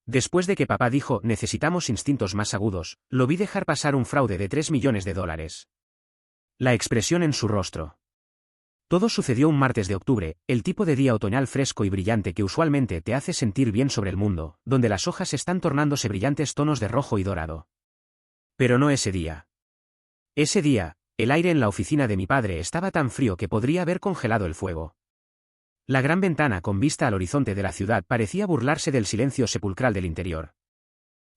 Después de que papá dijo necesitamos instintos más agudos, lo vi dejar pasar un fraude de $3 millones. La expresión en su rostro. Todo sucedió un martes de octubre, el tipo de día otoñal fresco y brillante que usualmente te hace sentir bien sobre el mundo, donde las hojas están tornándose brillantes tonos de rojo y dorado. Pero no ese día. Ese día, el aire en la oficina de mi padre estaba tan frío que podría haber congelado el fuego. La gran ventana con vista al horizonte de la ciudad parecía burlarse del silencio sepulcral del interior.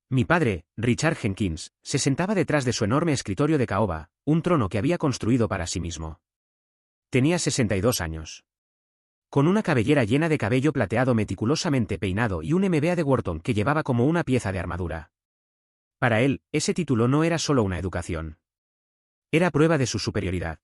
Mi padre, Richard Jenkins, se sentaba detrás de su enorme escritorio de caoba, un trono que había construido para sí mismo. Tenía 62 años. Con una cabellera llena de cabello plateado meticulosamente peinado y un MBA de Wharton que llevaba como una pieza de armadura. Para él, ese título no era solo una educación. Era prueba de su superioridad.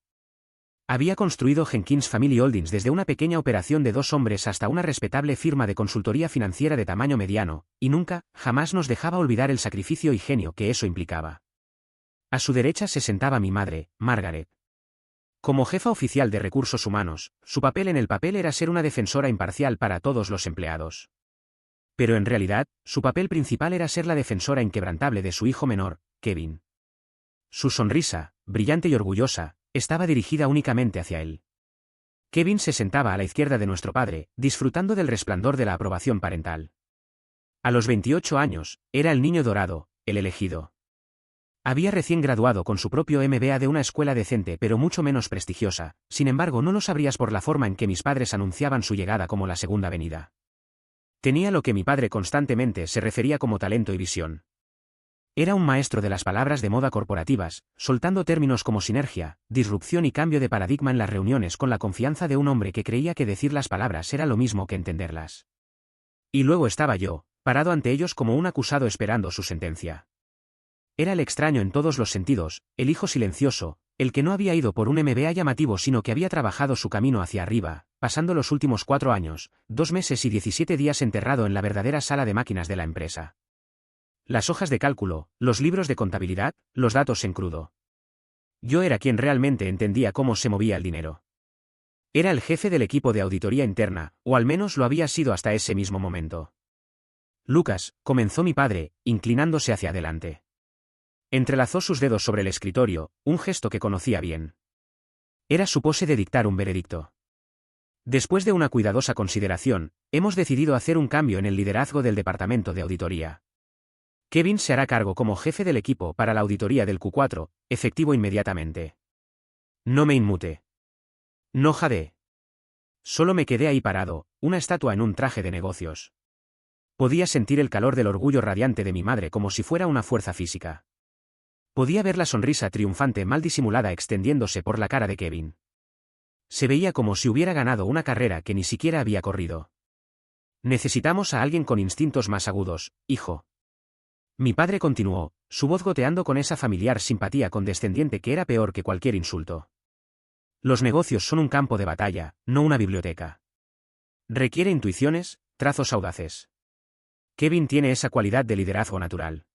Había construido Jenkins Family Holdings desde una pequeña operación de 2 hombres hasta una respetable firma de consultoría financiera de tamaño mediano, y nunca, jamás nos dejaba olvidar el sacrificio y genio que eso implicaba. A su derecha se sentaba mi madre, Margaret. Como jefa oficial de recursos humanos, su papel en el papel era ser una defensora imparcial para todos los empleados. Pero en realidad, su papel principal era ser la defensora inquebrantable de su hijo menor, Kevin. Su sonrisa, brillante y orgullosa, estaba dirigida únicamente hacia él. Kevin se sentaba a la izquierda de nuestro padre, disfrutando del resplandor de la aprobación parental. A los 28 años, era el niño dorado, el elegido. Había recién graduado con su propio MBA de una escuela decente pero mucho menos prestigiosa, sin embargo no lo sabrías por la forma en que mis padres anunciaban su llegada como la segunda venida. Tenía lo que mi padre constantemente se refería como talento y visión. Era un maestro de las palabras de moda corporativas, soltando términos como sinergia, disrupción y cambio de paradigma en las reuniones con la confianza de un hombre que creía que decir las palabras era lo mismo que entenderlas. Y luego estaba yo, parado ante ellos como un acusado esperando su sentencia. Era el extraño en todos los sentidos, el hijo silencioso, el que no había ido por un MBA llamativo sino que había trabajado su camino hacia arriba, pasando los últimos 4 años, 2 meses y 17 días enterrado en la verdadera sala de máquinas de la empresa. Las hojas de cálculo, los libros de contabilidad, los datos en crudo. Yo era quien realmente entendía cómo se movía el dinero. Era el jefe del equipo de auditoría interna, o al menos lo había sido hasta ese mismo momento. Lucas, comenzó mi padre, inclinándose hacia adelante. Entrelazó sus dedos sobre el escritorio, un gesto que conocía bien. Era su pose de dictar un veredicto. Después de una cuidadosa consideración, hemos decidido hacer un cambio en el liderazgo del departamento de auditoría. Kevin se hará cargo como jefe del equipo para la auditoría del Q4, efectivo inmediatamente. No me inmuté. No jadeé. Solo me quedé ahí parado, una estatua en un traje de negocios. Podía sentir el calor del orgullo radiante de mi madre como si fuera una fuerza física. Podía ver la sonrisa triunfante mal disimulada extendiéndose por la cara de Kevin. Se veía como si hubiera ganado una carrera que ni siquiera había corrido. Necesitamos a alguien con instintos más agudos, hijo. Mi padre continuó, su voz goteando con esa familiar simpatía condescendiente que era peor que cualquier insulto. Los negocios son un campo de batalla, no una biblioteca. Requiere intuiciones, trazos audaces. Kevin tiene esa cualidad de liderazgo natural.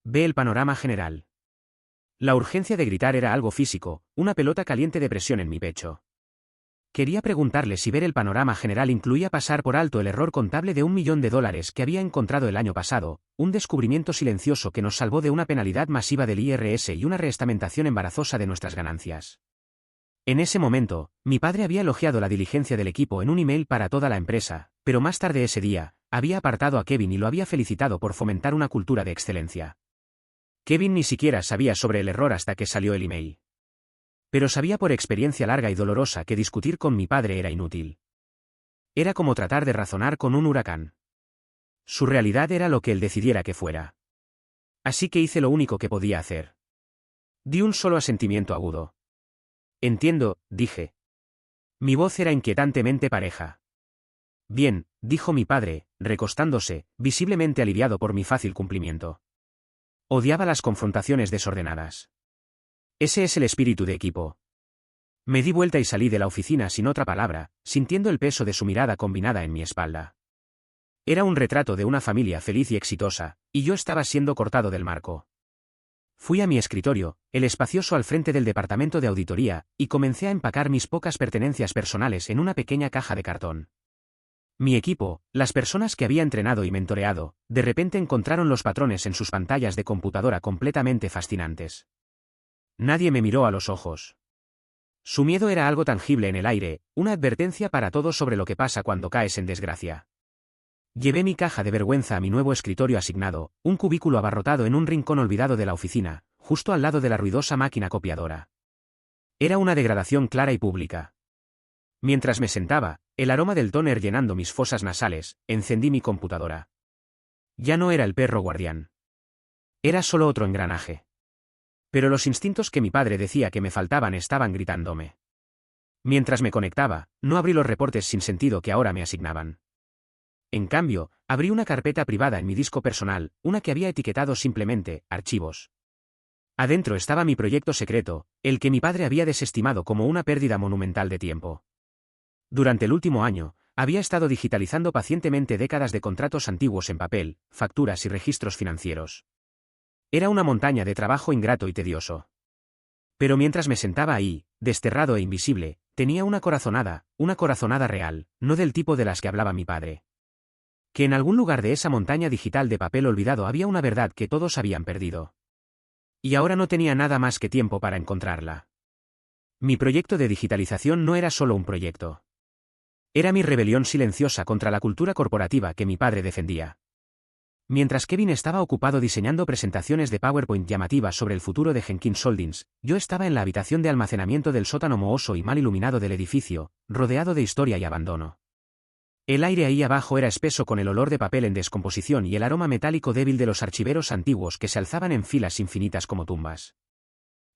Ve el panorama general. La urgencia de gritar era algo físico, una pelota caliente de presión en mi pecho. Quería preguntarle si ver el panorama general incluía pasar por alto el error contable de $1 millón que había encontrado el año pasado, un descubrimiento silencioso que nos salvó de una penalidad masiva del IRS y una reestamentación embarazosa de nuestras ganancias. En ese momento, mi padre había elogiado la diligencia del equipo en un email para toda la empresa, pero más tarde ese día, había apartado a Kevin y lo había felicitado por fomentar una cultura de excelencia. Kevin ni siquiera sabía sobre el error hasta que salió el email. Pero sabía por experiencia larga y dolorosa que discutir con mi padre era inútil. Era como tratar de razonar con un huracán. Su realidad era lo que él decidiera que fuera. Así que hice lo único que podía hacer. Di un solo asentimiento agudo. Entiendo, dije. Mi voz era inquietantemente pareja. Bien, dijo mi padre, recostándose, visiblemente aliviado por mi fácil cumplimiento. Odiaba las confrontaciones desordenadas. Ese es el espíritu de equipo. Me di vuelta y salí de la oficina sin otra palabra, sintiendo el peso de su mirada combinada en mi espalda. Era un retrato de una familia feliz y exitosa, y yo estaba siendo cortado del marco. Fui a mi escritorio, el espacioso al frente del departamento de auditoría, y comencé a empacar mis pocas pertenencias personales en una pequeña caja de cartón. Mi equipo, las personas que había entrenado y mentoreado, de repente encontraron los patrones en sus pantallas de computadora completamente fascinantes. Nadie me miró a los ojos. Su miedo era algo tangible en el aire, una advertencia para todos sobre lo que pasa cuando caes en desgracia. Llevé mi caja de vergüenza a mi nuevo escritorio asignado, un cubículo abarrotado en un rincón olvidado de la oficina, justo al lado de la ruidosa máquina copiadora. Era una degradación clara y pública. Mientras me sentaba, el aroma del tóner llenando mis fosas nasales, encendí mi computadora. Ya no era el perro guardián. Era solo otro engranaje. Pero los instintos que mi padre decía que me faltaban estaban gritándome. Mientras me conectaba, no abrí los reportes sin sentido que ahora me asignaban. En cambio, abrí una carpeta privada en mi disco personal, una que había etiquetado simplemente, archivos. Adentro estaba mi proyecto secreto, el que mi padre había desestimado como una pérdida monumental de tiempo. Durante el último año, había estado digitalizando pacientemente décadas de contratos antiguos en papel, facturas y registros financieros. Era una montaña de trabajo ingrato y tedioso. Pero mientras me sentaba ahí, desterrado e invisible, tenía una corazonada real, no del tipo de las que hablaba mi padre. Que en algún lugar de esa montaña digital de papel olvidado había una verdad que todos habían perdido. Y ahora no tenía nada más que tiempo para encontrarla. Mi proyecto de digitalización no era solo un proyecto. Era mi rebelión silenciosa contra la cultura corporativa que mi padre defendía. Mientras Kevin estaba ocupado diseñando presentaciones de PowerPoint llamativas sobre el futuro de Jenkins Holdings, yo estaba en la habitación de almacenamiento del sótano mohoso y mal iluminado del edificio, rodeado de historia y abandono. El aire ahí abajo era espeso con el olor de papel en descomposición y el aroma metálico débil de los archiveros antiguos que se alzaban en filas infinitas como tumbas.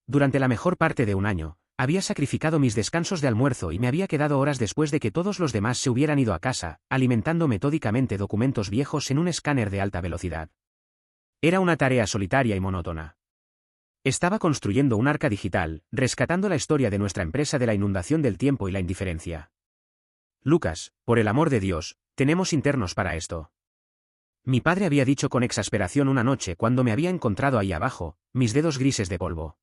Durante la mejor parte de un año, había sacrificado mis descansos de almuerzo y me había quedado horas después de que todos los demás se hubieran ido a casa, alimentando metódicamente documentos viejos en un escáner de alta velocidad. Era una tarea solitaria y monótona. Estaba construyendo un arca digital, rescatando la historia de nuestra empresa de la inundación del tiempo y la indiferencia. Lucas, por el amor de Dios, tenemos internos para esto. Mi padre había dicho con exasperación una noche cuando me había encontrado ahí abajo, mis dedos grises de polvo.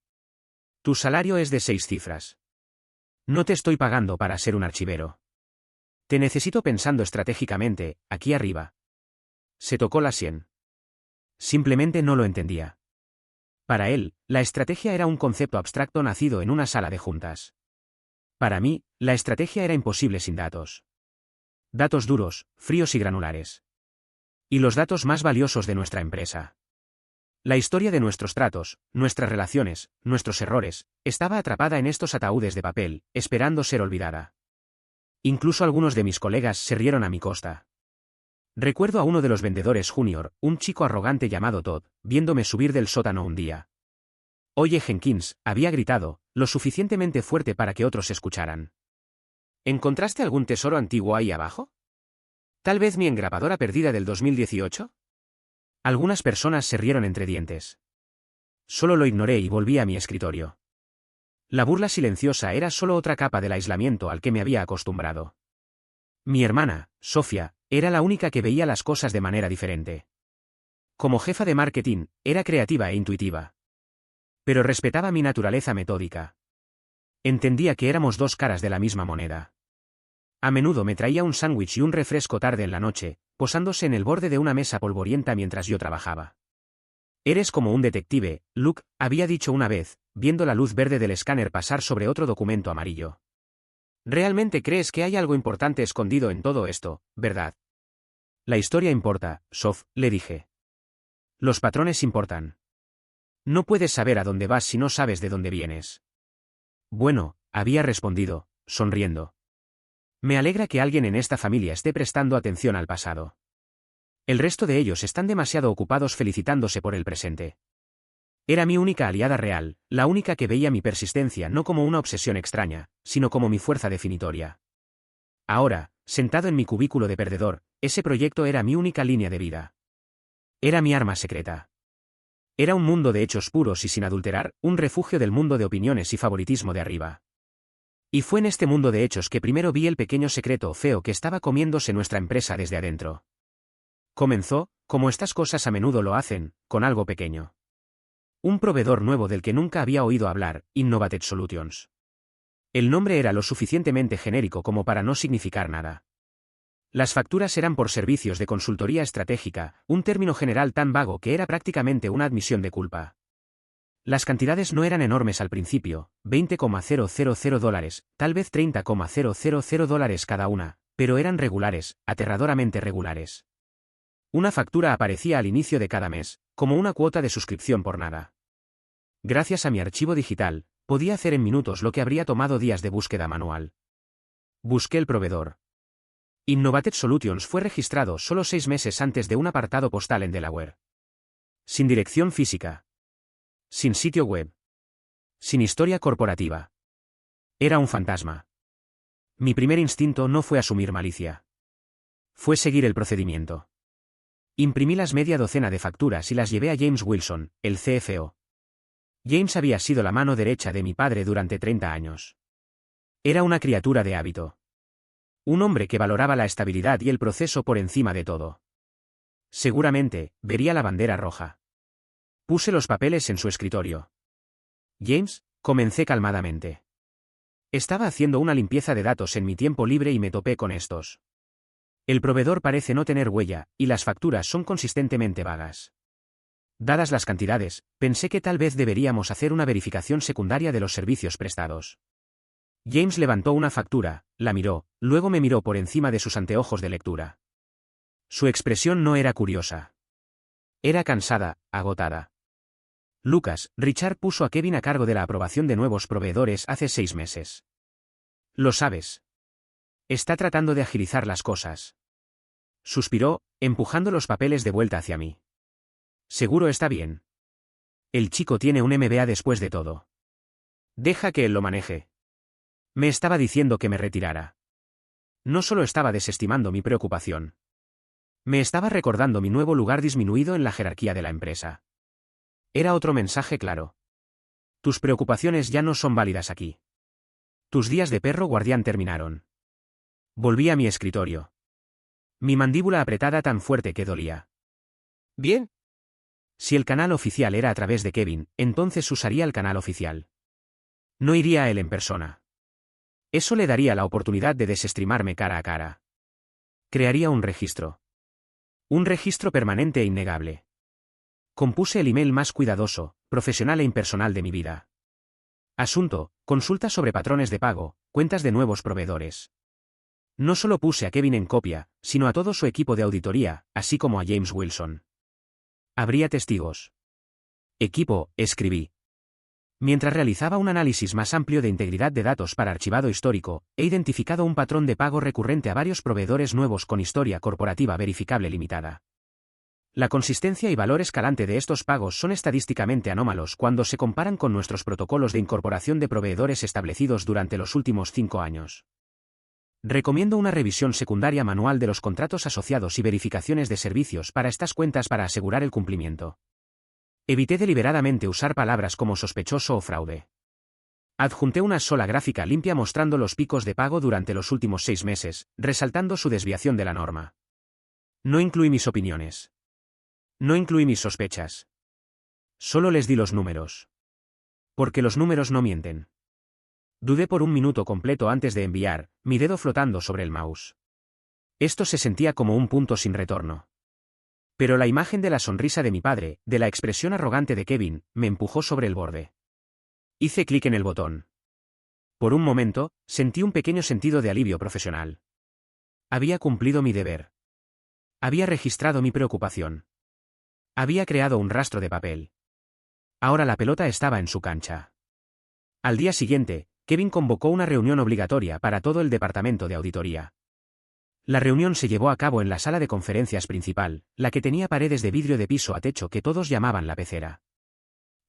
Tu salario es de 6 cifras. No te estoy pagando para ser un archivero. Te necesito pensando estratégicamente, aquí arriba. Se tocó la sien. Simplemente no lo entendía. Para él, la estrategia era un concepto abstracto nacido en una sala de juntas. Para mí, la estrategia era imposible sin datos. Datos duros, fríos y granulares. Y los datos más valiosos de nuestra empresa. La historia de nuestros tratos, nuestras relaciones, nuestros errores, estaba atrapada en estos ataúdes de papel, esperando ser olvidada. Incluso algunos de mis colegas se rieron a mi costa. Recuerdo a uno de los vendedores junior, un chico arrogante llamado Todd, viéndome subir del sótano un día. Oye Jenkins, había gritado, lo suficientemente fuerte para que otros escucharan. ¿Encontraste algún tesoro antiguo ahí abajo? ¿Tal vez mi engrapadora perdida del 2018? Algunas personas se rieron entre dientes. Solo lo ignoré y volví a mi escritorio. La burla silenciosa era solo otra capa del aislamiento al que me había acostumbrado. Mi hermana, Sofía, era la única que veía las cosas de manera diferente. Como jefa de marketing, era creativa e intuitiva. Pero respetaba mi naturaleza metódica. Entendía que éramos dos caras de la misma moneda. A menudo me traía un sándwich y un refresco tarde en la noche, posándose en el borde de una mesa polvorienta mientras yo trabajaba. Eres como un detective, Luke, había dicho una vez, viendo la luz verde del escáner pasar sobre otro documento amarillo. ¿Realmente crees que hay algo importante escondido en todo esto, verdad? La historia importa, Sof, le dije. Los patrones importan. No puedes saber a dónde vas si no sabes de dónde vienes. Bueno, había respondido, sonriendo. Me alegra que alguien en esta familia esté prestando atención al pasado. El resto de ellos están demasiado ocupados felicitándose por el presente. Era mi única aliada real, la única que veía mi persistencia no como una obsesión extraña, sino como mi fuerza definitoria. Ahora, sentado en mi cubículo de perdedor, ese proyecto era mi única línea de vida. Era mi arma secreta. Era un mundo de hechos puros y sin adulterar, un refugio del mundo de opiniones y favoritismo de arriba. Y fue en este mundo de hechos que primero vi el pequeño secreto feo que estaba comiéndose nuestra empresa desde adentro. Comenzó, como estas cosas a menudo lo hacen, con algo pequeño. Un proveedor nuevo del que nunca había oído hablar, Innovated Solutions. El nombre era lo suficientemente genérico como para no significar nada. Las facturas eran por servicios de consultoría estratégica, un término general tan vago que era prácticamente una admisión de culpa. Las cantidades no eran enormes al principio, $20,000, tal vez $30,000 cada una, pero eran regulares, aterradoramente regulares. Una factura aparecía al inicio de cada mes, como una cuota de suscripción por nada. Gracias a mi archivo digital, podía hacer en minutos lo que habría tomado días de búsqueda manual. Busqué el proveedor. Innovated Solutions fue registrado solo 6 meses antes de un apartado postal en Delaware. Sin dirección física. Sin sitio web. Sin historia corporativa. Era un fantasma. Mi primer instinto no fue asumir malicia. Fue seguir el procedimiento. Imprimí las media docena de facturas y las llevé a James Wilson, el CFO. James había sido la mano derecha de mi padre durante 30 años. Era una criatura de hábito. Un hombre que valoraba la estabilidad y el proceso por encima de todo. Seguramente, vería la bandera roja. Puse los papeles en su escritorio. James, comencé calmadamente. Estaba haciendo una limpieza de datos en mi tiempo libre y me topé con estos. El proveedor parece no tener huella, y las facturas son consistentemente vagas. Dadas las cantidades, pensé que tal vez deberíamos hacer una verificación secundaria de los servicios prestados. James levantó una factura, la miró, luego me miró por encima de sus anteojos de lectura. Su expresión no era curiosa. Era cansada, agotada. Lucas, Richard puso a Kevin a cargo de la aprobación de nuevos proveedores hace 6 meses. Lo sabes. Está tratando de agilizar las cosas. Suspiró, empujando los papeles de vuelta hacia mí. Seguro está bien. El chico tiene un MBA después de todo. Deja que él lo maneje. Me estaba diciendo que me retirara. No solo estaba desestimando mi preocupación. Me estaba recordando mi nuevo lugar disminuido en la jerarquía de la empresa. Era otro mensaje claro. Tus preocupaciones ya no son válidas aquí. Tus días de perro guardián terminaron. Volví a mi escritorio. Mi mandíbula apretada tan fuerte que dolía. Bien. Si el canal oficial era a través de Kevin, entonces usaría el canal oficial. No iría a él en persona. Eso le daría la oportunidad de desestimarme cara a cara. Crearía un registro. Un registro permanente e innegable. Compuse el email más cuidadoso, profesional e impersonal de mi vida. Asunto: consulta sobre patrones de pago, cuentas de nuevos proveedores. No solo puse a Kevin en copia, sino a todo su equipo de auditoría, así como a James Wilson. Habría testigos. Equipo, escribí. Mientras realizaba un análisis más amplio de integridad de datos para archivado histórico, he identificado un patrón de pago recurrente a varios proveedores nuevos con historia corporativa verificable limitada. La consistencia y valor escalante de estos pagos son estadísticamente anómalos cuando se comparan con nuestros protocolos de incorporación de proveedores establecidos durante los últimos 5 años. Recomiendo una revisión secundaria manual de los contratos asociados y verificaciones de servicios para estas cuentas para asegurar el cumplimiento. Evité deliberadamente usar palabras como sospechoso o fraude. Adjunté una sola gráfica limpia mostrando los picos de pago durante los últimos 6 meses, resaltando su desviación de la norma. No incluí mis opiniones. No incluí mis sospechas. Solo les di los números. Porque los números no mienten. Dudé por un minuto completo antes de enviar, mi dedo flotando sobre el mouse. Esto se sentía como un punto sin retorno. Pero la imagen de la sonrisa de mi padre, de la expresión arrogante de Kevin, me empujó sobre el borde. Hice clic en el botón. Por un momento, sentí un pequeño sentido de alivio profesional. Había cumplido mi deber. Había registrado mi preocupación. Había creado un rastro de papel. Ahora la pelota estaba en su cancha. Al día siguiente, Kevin convocó una reunión obligatoria para todo el departamento de auditoría. La reunión se llevó a cabo en la sala de conferencias principal, la que tenía paredes de vidrio de piso a techo que todos llamaban la pecera.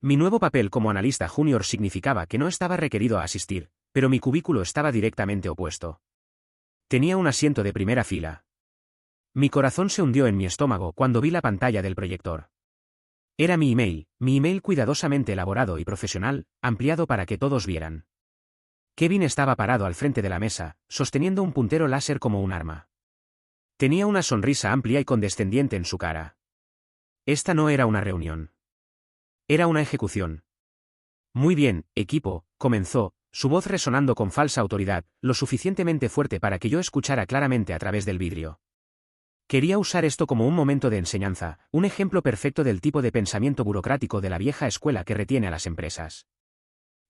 Mi nuevo papel como analista junior significaba que no estaba requerido a asistir, pero mi cubículo estaba directamente opuesto. Tenía un asiento de primera fila. Mi corazón se hundió en mi estómago cuando vi la pantalla del proyector. Era mi email cuidadosamente elaborado y profesional, ampliado para que todos vieran. Kevin estaba parado al frente de la mesa, sosteniendo un puntero láser como un arma. Tenía una sonrisa amplia y condescendiente en su cara. Esta no era una reunión. Era una ejecución. Muy bien, equipo, comenzó, su voz resonando con falsa autoridad, lo suficientemente fuerte para que yo escuchara claramente a través del vidrio. Quería usar esto como un momento de enseñanza, un ejemplo perfecto del tipo de pensamiento burocrático de la vieja escuela que retiene a las empresas.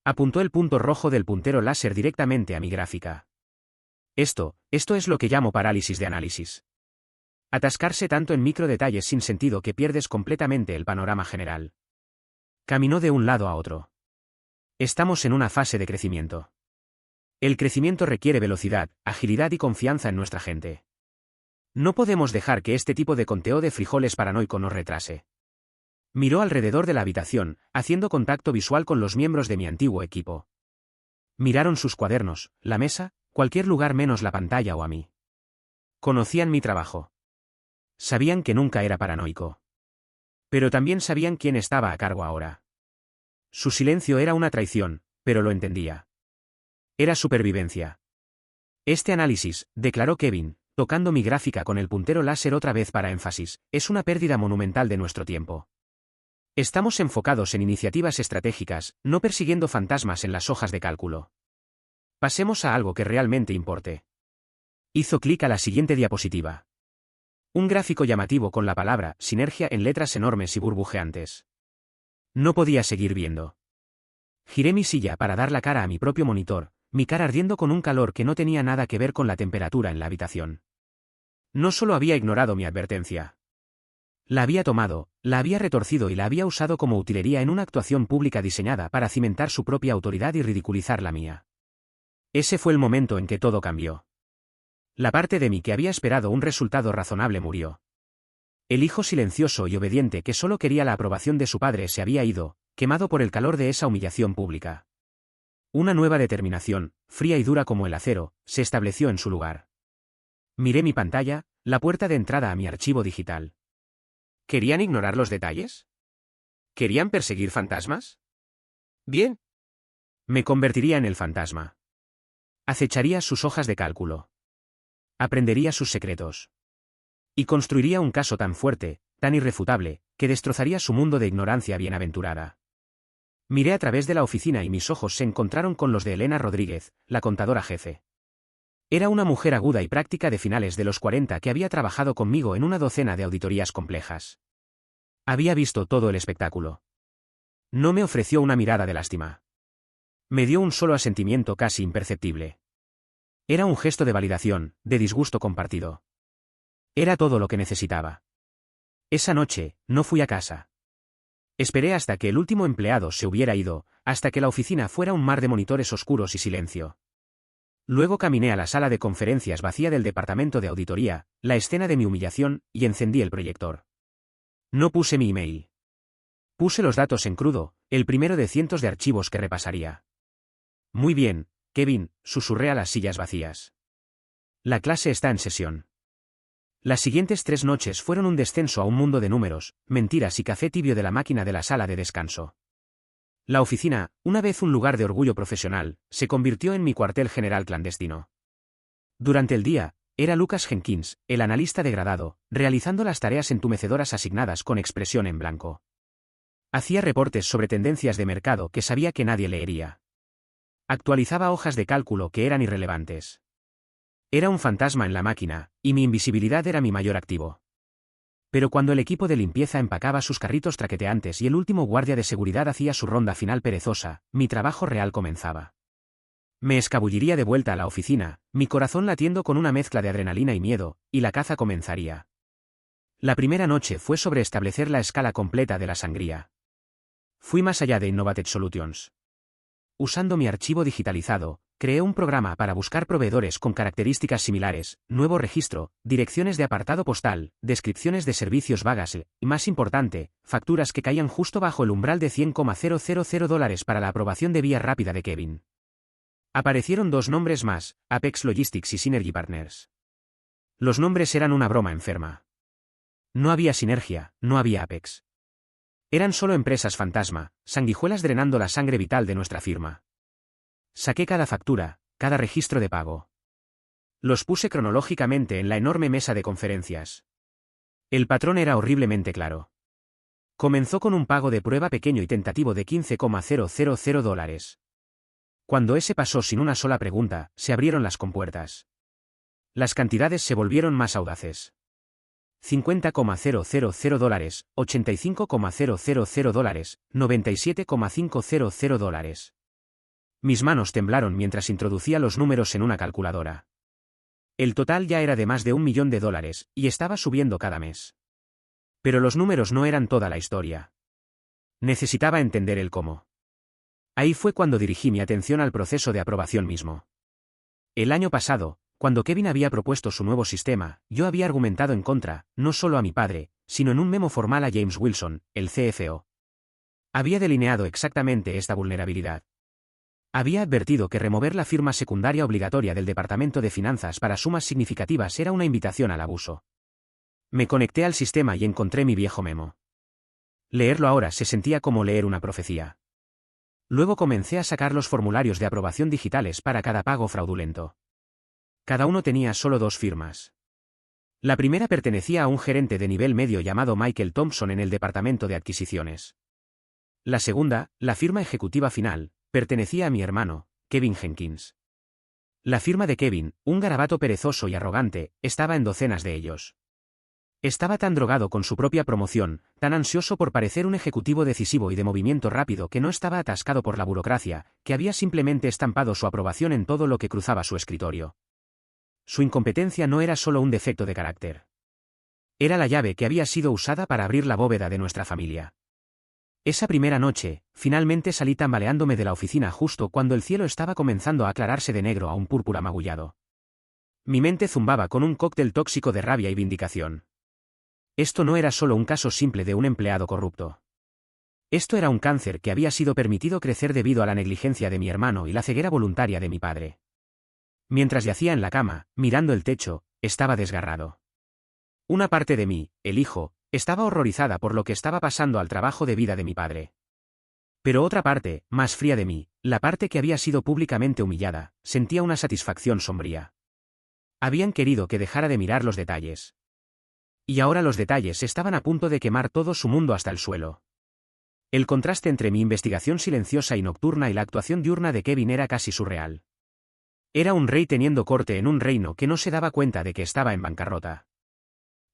Apuntó el punto rojo del puntero láser directamente a mi gráfica. Esto es lo que llamo parálisis de análisis. Atascarse tanto en micro detalles sin sentido que pierdes completamente el panorama general. Caminó de un lado a otro. Estamos en una fase de crecimiento. El crecimiento requiere velocidad, agilidad y confianza en nuestra gente. No podemos dejar que este tipo de conteo de frijoles paranoico nos retrase. Miró alrededor de la habitación, haciendo contacto visual con los miembros de mi antiguo equipo. Miraron sus cuadernos, la mesa, cualquier lugar menos la pantalla o a mí. Conocían mi trabajo. Sabían que nunca era paranoico. Pero también sabían quién estaba a cargo ahora. Su silencio era una traición, pero lo entendía. Era supervivencia. Este análisis, declaró Kevin, tocando mi gráfica con el puntero láser otra vez para énfasis, es una pérdida monumental de nuestro tiempo. Estamos enfocados en iniciativas estratégicas, no persiguiendo fantasmas en las hojas de cálculo. Pasemos a algo que realmente importe. Hizo clic a la siguiente diapositiva. Un gráfico llamativo con la palabra sinergia en letras enormes y burbujeantes. No podía seguir viendo. Giré mi silla para dar la cara a mi propio monitor, mi cara ardiendo con un calor que no tenía nada que ver con la temperatura en la habitación. No solo había ignorado mi advertencia. La había tomado, la había retorcido y la había usado como utilería en una actuación pública diseñada para cimentar su propia autoridad y ridiculizar la mía. Ese fue el momento en que todo cambió. La parte de mí que había esperado un resultado razonable murió. El hijo silencioso y obediente que solo quería la aprobación de su padre se había ido, quemado por el calor de esa humillación pública. Una nueva determinación, fría y dura como el acero, se estableció en su lugar. Miré mi pantalla, la puerta de entrada a mi archivo digital. ¿Querían ignorar los detalles? ¿Querían perseguir fantasmas? Bien. Me convertiría en el fantasma. Acecharía sus hojas de cálculo. Aprendería sus secretos. Y construiría un caso tan fuerte, tan irrefutable, que destrozaría su mundo de ignorancia bienaventurada. Miré a través de la oficina y mis ojos se encontraron con los de Elena Rodríguez, la contadora jefe. Era una mujer aguda y práctica de finales de los 40 que había trabajado conmigo en una docena de auditorías complejas. Había visto todo el espectáculo. No me ofreció una mirada de lástima. Me dio un solo asentimiento casi imperceptible. Era un gesto de validación, de disgusto compartido. Era todo lo que necesitaba. Esa noche, no fui a casa. Esperé hasta que el último empleado se hubiera ido, hasta que la oficina fuera un mar de monitores oscuros y silencio. Luego caminé a la sala de conferencias vacía del departamento de auditoría, la escena de mi humillación, y encendí el proyector. No puse mi email. Puse los datos en crudo, el primero de cientos de archivos que repasaría. Muy bien, Kevin, susurré a las sillas vacías. La clase está en sesión. Las siguientes 3 noches fueron un descenso a un mundo de números, mentiras y café tibio de la máquina de la sala de descanso. La oficina, una vez un lugar de orgullo profesional, se convirtió en mi cuartel general clandestino. Durante el día, era Lucas Jenkins, el analista degradado, realizando las tareas entumecedoras asignadas con expresión en blanco. Hacía reportes sobre tendencias de mercado que sabía que nadie leería. Actualizaba hojas de cálculo que eran irrelevantes. Era un fantasma en la máquina, y mi invisibilidad era mi mayor activo. Pero cuando el equipo de limpieza empacaba sus carritos traqueteantes y el último guardia de seguridad hacía su ronda final perezosa, mi trabajo real comenzaba. Me escabulliría de vuelta a la oficina, mi corazón latiendo con una mezcla de adrenalina y miedo, y la caza comenzaría. La primera noche fue sobre establecer la escala completa de la sangría. Fui más allá de Innovative Solutions. Usando mi archivo digitalizado, creé un programa para buscar proveedores con características similares, nuevo registro, direcciones de apartado postal, descripciones de servicios vagas y, más importante, facturas que caían justo bajo el umbral de $100,000 para la aprobación de vía rápida de Kevin. Aparecieron 2 nombres más, Apex Logistics y Synergy Partners. Los nombres eran una broma enferma. No había sinergia, no había Apex. Eran solo empresas fantasma, sanguijuelas drenando la sangre vital de nuestra firma. Saqué cada factura, cada registro de pago. Los puse cronológicamente en la enorme mesa de conferencias. El patrón era horriblemente claro. Comenzó con un pago de prueba pequeño y tentativo de $15,000. Cuando ese pasó sin una sola pregunta, se abrieron las compuertas. Las cantidades se volvieron más audaces. $50,000, $85,000, $97,500. Mis manos temblaron mientras introducía los números en una calculadora. El total ya era de más de $1 millón, y estaba subiendo cada mes. Pero los números no eran toda la historia. Necesitaba entender el cómo. Ahí fue cuando dirigí mi atención al proceso de aprobación mismo. El año pasado, cuando Kevin había propuesto su nuevo sistema, yo había argumentado en contra, no solo a mi padre, sino en un memo formal a James Wilson, el CFO. Había delineado exactamente esta vulnerabilidad. Había advertido que remover la firma secundaria obligatoria del Departamento de Finanzas para sumas significativas era una invitación al abuso. Me conecté al sistema y encontré mi viejo memo. Leerlo ahora se sentía como leer una profecía. Luego comencé a sacar los formularios de aprobación digitales para cada pago fraudulento. Cada uno tenía solo 2 firmas. La primera pertenecía a un gerente de nivel medio llamado Michael Thompson en el departamento de adquisiciones. La segunda, la firma ejecutiva final, pertenecía a mi hermano, Kevin Jenkins. La firma de Kevin, un garabato perezoso y arrogante, estaba en docenas de ellos. Estaba tan drogado con su propia promoción, tan ansioso por parecer un ejecutivo decisivo y de movimiento rápido que no estaba atascado por la burocracia, que había simplemente estampado su aprobación en todo lo que cruzaba su escritorio. Su incompetencia no era solo un defecto de carácter. Era la llave que había sido usada para abrir la bóveda de nuestra familia. Esa primera noche, finalmente salí tambaleándome de la oficina justo cuando el cielo estaba comenzando a aclararse de negro a un púrpura magullado. Mi mente zumbaba con un cóctel tóxico de rabia y vindicación. Esto no era solo un caso simple de un empleado corrupto. Esto era un cáncer que había sido permitido crecer debido a la negligencia de mi hermano y la ceguera voluntaria de mi padre. Mientras yacía en la cama, mirando el techo, estaba desgarrado. Una parte de mí, el hijo, estaba horrorizada por lo que estaba pasando al trabajo de vida de mi padre. Pero otra parte, más fría de mí, la parte que había sido públicamente humillada, sentía una satisfacción sombría. Habían querido que dejara de mirar los detalles. Y ahora los detalles estaban a punto de quemar todo su mundo hasta el suelo. El contraste entre mi investigación silenciosa y nocturna y la actuación diurna de Kevin era casi surreal. Era un rey teniendo corte en un reino que no se daba cuenta de que estaba en bancarrota.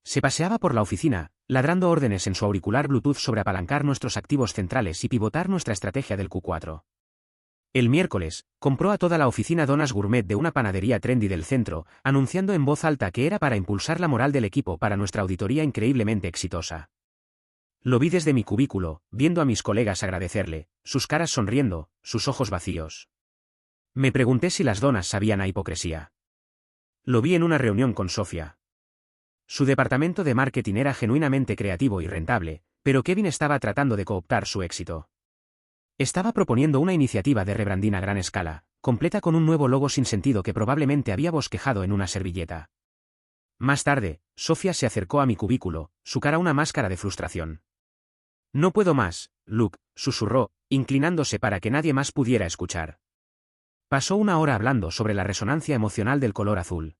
Se paseaba por la oficina, ladrando órdenes en su auricular Bluetooth sobre apalancar nuestros activos centrales y pivotar nuestra estrategia del Q4. El miércoles, compró a toda la oficina donas gourmet de una panadería trendy del centro, anunciando en voz alta que era para impulsar la moral del equipo para nuestra auditoría increíblemente exitosa. Lo vi desde mi cubículo, viendo a mis colegas agradecerle, sus caras sonriendo, sus ojos vacíos. Me pregunté si las donas sabían a hipocresía. Lo vi en una reunión con Sofía. Su departamento de marketing era genuinamente creativo y rentable, pero Kevin estaba tratando de cooptar su éxito. Estaba proponiendo una iniciativa de rebranding a gran escala, completa con un nuevo logo sin sentido que probablemente había bosquejado en una servilleta. Más tarde, Sofía se acercó a mi cubículo, su cara una máscara de frustración. «No puedo más, Luke», susurró, inclinándose para que nadie más pudiera escuchar. Pasó una hora hablando sobre la resonancia emocional del color azul.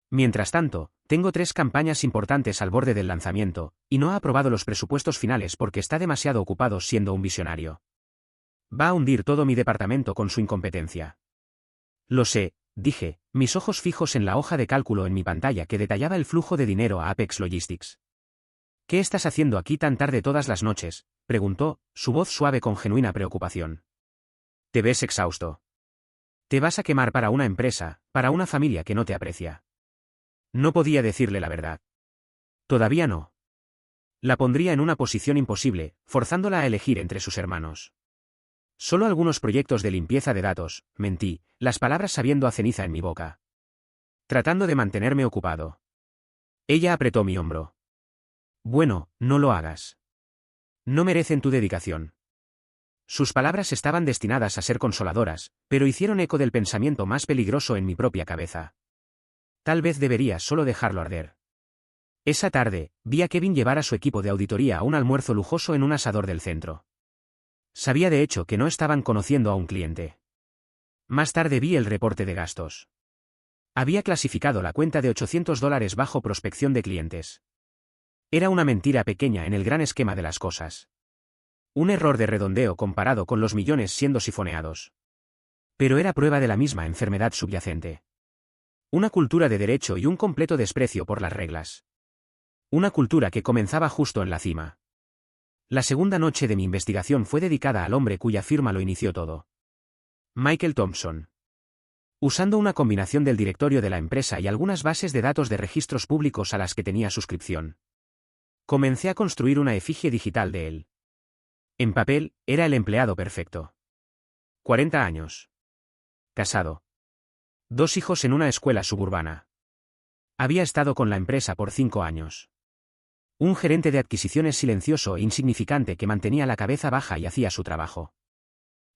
Mientras tanto, tengo 3 campañas importantes al borde del lanzamiento, y no ha aprobado los presupuestos finales porque está demasiado ocupado siendo un visionario. Va a hundir todo mi departamento con su incompetencia. Lo sé, dije, mis ojos fijos en la hoja de cálculo en mi pantalla que detallaba el flujo de dinero a Apex Logistics. «¿Qué estás haciendo aquí tan tarde todas las noches?», preguntó, su voz suave con genuina preocupación. «Te ves exhausto. Te vas a quemar para una empresa, para una familia que no te aprecia». No podía decirle la verdad. Todavía no. La pondría en una posición imposible, forzándola a elegir entre sus hermanos. Solo algunos proyectos de limpieza de datos, mentí, las palabras sabiendo a ceniza en mi boca. Tratando de mantenerme ocupado. Ella apretó mi hombro. «Bueno, no lo hagas. No merecen tu dedicación». Sus palabras estaban destinadas a ser consoladoras, pero hicieron eco del pensamiento más peligroso en mi propia cabeza. Tal vez debería solo dejarlo arder. Esa tarde, vi a Kevin llevar a su equipo de auditoría a un almuerzo lujoso en un asador del centro. Sabía de hecho que no estaban conociendo a un cliente. Más tarde vi el reporte de gastos. Había clasificado la cuenta de $800 bajo prospección de clientes. Era una mentira pequeña en el gran esquema de las cosas. Un error de redondeo comparado con los millones siendo sifoneados. Pero era prueba de la misma enfermedad subyacente. Una cultura de derecho y un completo desprecio por las reglas. Una cultura que comenzaba justo en la cima. La segunda noche de mi investigación fue dedicada al hombre cuya firma lo inició todo. Michael Thompson. Usando una combinación del directorio de la empresa y algunas bases de datos de registros públicos a las que tenía suscripción, comencé a construir una efigie digital de él. En papel, era el empleado perfecto. 40 años. Casado. 2 hijos en una escuela suburbana. Había estado con la empresa por 5 años. Un gerente de adquisiciones silencioso e insignificante que mantenía la cabeza baja y hacía su trabajo.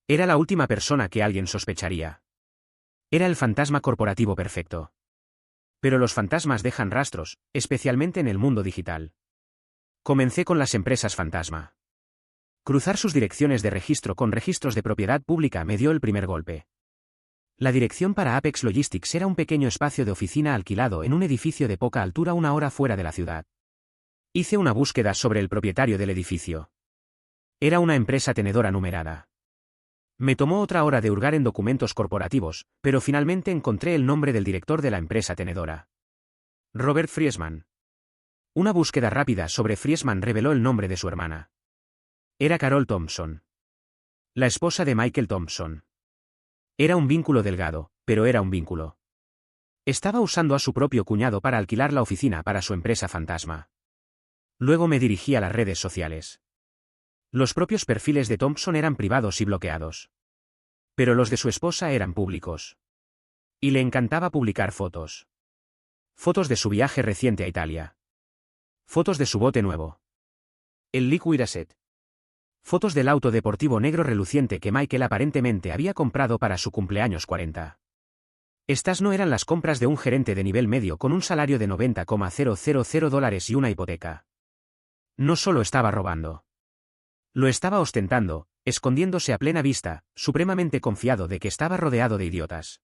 Era la última persona que alguien sospecharía. Era el fantasma corporativo perfecto. Pero los fantasmas dejan rastros, especialmente en el mundo digital. Comencé con las empresas fantasma. Cruzar sus direcciones de registro con registros de propiedad pública me dio el primer golpe. La dirección para Apex Logistics era un pequeño espacio de oficina alquilado en un edificio de poca altura una hora fuera de la ciudad. Hice una búsqueda sobre el propietario del edificio. Era una empresa tenedora numerada. Me tomó otra hora de hurgar en documentos corporativos, pero finalmente encontré el nombre del director de la empresa tenedora. Robert Friesman. Una búsqueda rápida sobre Friesman reveló el nombre de su hermana. Era Carol Thompson. La esposa de Michael Thompson. Era un vínculo delgado, pero era un vínculo. Estaba usando a su propio cuñado para alquilar la oficina para su empresa fantasma. Luego me dirigí a las redes sociales. Los propios perfiles de Thompson eran privados y bloqueados. Pero los de su esposa eran públicos. Y le encantaba publicar fotos. Fotos de su viaje reciente a Italia. Fotos de su bote nuevo. El Liquid Asset. Fotos del auto deportivo negro reluciente que Michael aparentemente había comprado para su cumpleaños 40. Estas no eran las compras de un gerente de nivel medio con un salario de $90,000 y una hipoteca. No solo estaba robando. Lo estaba ostentando, escondiéndose a plena vista, supremamente confiado de que estaba rodeado de idiotas.